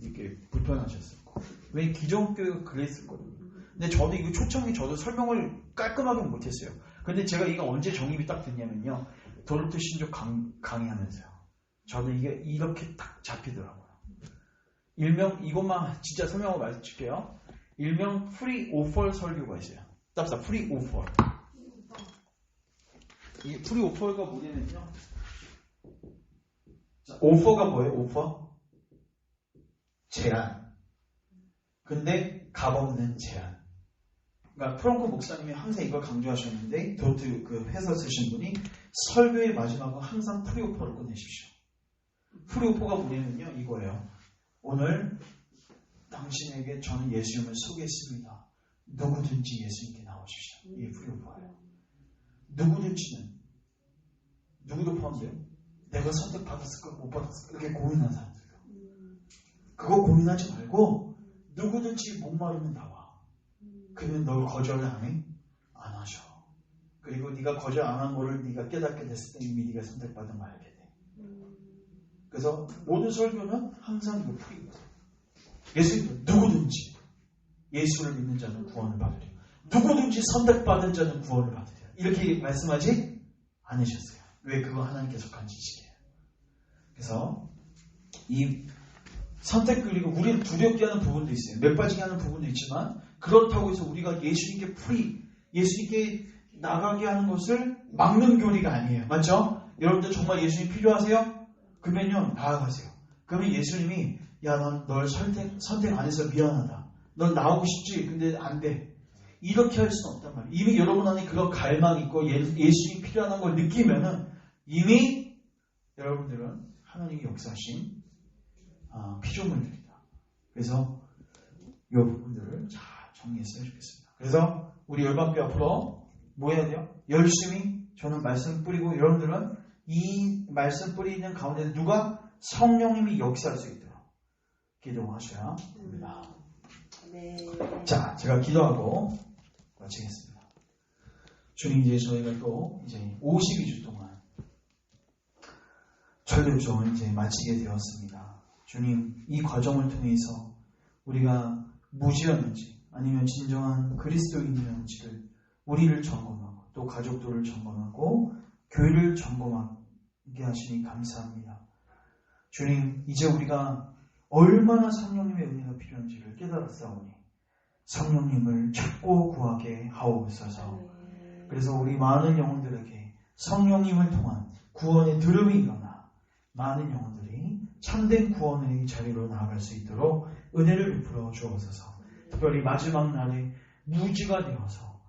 이렇게 불편하셨었고, 왜 기존교회가 그랬을 거예요. 근데 저도 이거 초창기 저도 설명을 깔끔하게 못했어요. 근데 제가 이거 언제 정립이 딱 됐냐면요, 도르트 신조 강의하면서요. 저도 이게 이렇게 딱 잡히더라고요. 일명 이것만 진짜 설명하고 말해줄게요. 일명 프리 오펄 설교가 있어요. 답사 프리 오펄. 이 프리 오퍼가 뭐냐면요. 자, 오퍼가 뭐예요? 오퍼? 제안. 근데 값없는 제안. 그러니까 프랑코 목사님이 항상 이걸 강조하셨는데 도트 그 회사 쓰신 분이 설교의 마지막은 항상 프리오포를 꺼내십시오. 프리오포가 뭐냐면요 이거예요. 오늘 당신에게 저는 예수님을 소개했습니다. 누구든지 예수님께 나오십시오. 이게 프리오포예요. 누구든지는 누구도 포함돼요. 내가 선택받았을까 못 받았을까 이렇게 고민하는 사람들이요. 그거 고민하지 말고 누구든지 목마르면 나와. 그는 널 거절 안 해? 안 하셔. 그리고 네가 거절 안 한 거를 네가 깨닫게 됐을 때 이미 네가 선택받은 걸 알게 돼. 그래서 모든 설교는 항상 이거 풀이거든. 예수님 누구든지 예수를 믿는 자는 구원을 받으려. 누구든지 선택받은 자는 구원을 받으려. 이렇게 말씀하지 않으셨어요. 왜? 그거 하나님께서 한 지식이에요. 그래서 이 선택 그리고 우리를 두렵게 하는 부분도 있어요. 몇 빠지게 하는 부분도 있지만 그렇다고 해서 우리가 예수님께 예수님께 나가게 하는 것을 막는 교리가 아니에요. 맞죠? 여러분들 정말 예수님 필요하세요? 그러면요 나아가세요. 그러면 예수님이 야 난 널 선택 안 해서 미안하다. 넌 나오고 싶지? 근데 안 돼. 이렇게 할 수는 없단 말이에요. 이미 여러분 안에 그런 갈망이 있고 예수님이 필요한 걸 느끼면은 이미 여러분들은 하나님이 역사하신 피조물들이다. 그래서 이 부분들을 잘 정리했으면 좋겠습니다. 그래서 우리 열방교 앞으로 뭐 해야 돼요? 열심히 저는 말씀 뿌리고 여러분들은 이 말씀 뿌리는 가운데 누가? 성령님이 역사할 수 있도록 기도하셔야 됩니다. 네. 자, 제가 기도하고 마치겠습니다. 주님, 이제 저희가 또 이제 52주 동안 철교종을 이제 마치게 되었습니다. 주님, 이 과정을 통해서 우리가 무지였는지 아니면 진정한 그리스도인이었는지를 우리를 점검하고 또 가족들을 점검하고 교회를 점검하게 하시니 감사합니다. 주님, 이제 우리가 얼마나 성령님의 은혜가 필요한지를 깨달았사오니 성령님을 찾고 구하게 하옵소서. 그래서 우리 많은 영혼들에게 성령님을 통한 구원의 들음이 일어나 많은 영혼들이 참된 구원의 자리로 나아갈 수 있도록 은혜를 베풀어 주옵소서. 특별히 마지막 날에 무지가 되어서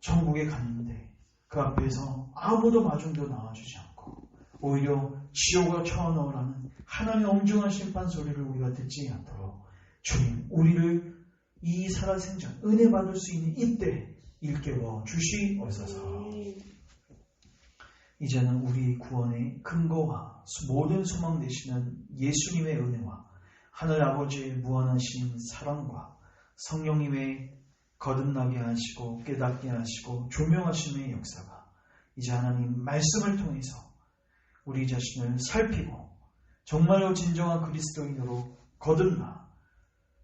천국에 갔는데 그 앞에서 아무도 마중도 나와주지 않고 오히려 지옥으로 쳐넣으라는 하나님의 엄중한 심판 소리를 우리가 듣지 않도록 주님, 우리를 이 살아생전 은혜 받을 수 있는 이때 일깨워 주시옵소서. 이제는 우리 구원의 근거와 모든 소망 되시는 예수님의 은혜와 하늘 아버지의 무한하신 사랑과 성령님의 거듭나게 하시고 깨닫게 하시고 조명하심의 역사가 이제 하나님 말씀을 통해서 우리 자신을 살피고 정말로 진정한 그리스도인으로 거듭나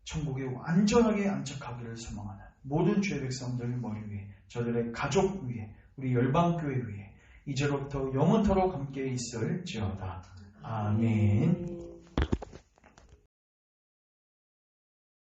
천국에 완전하게 안착하기를 소망하는 모든 주의 백성들 머리 위에 저들의 가족 위에 우리 열방교회 위에 이제로부터 영원토록 함께 있을지어다. 아멘.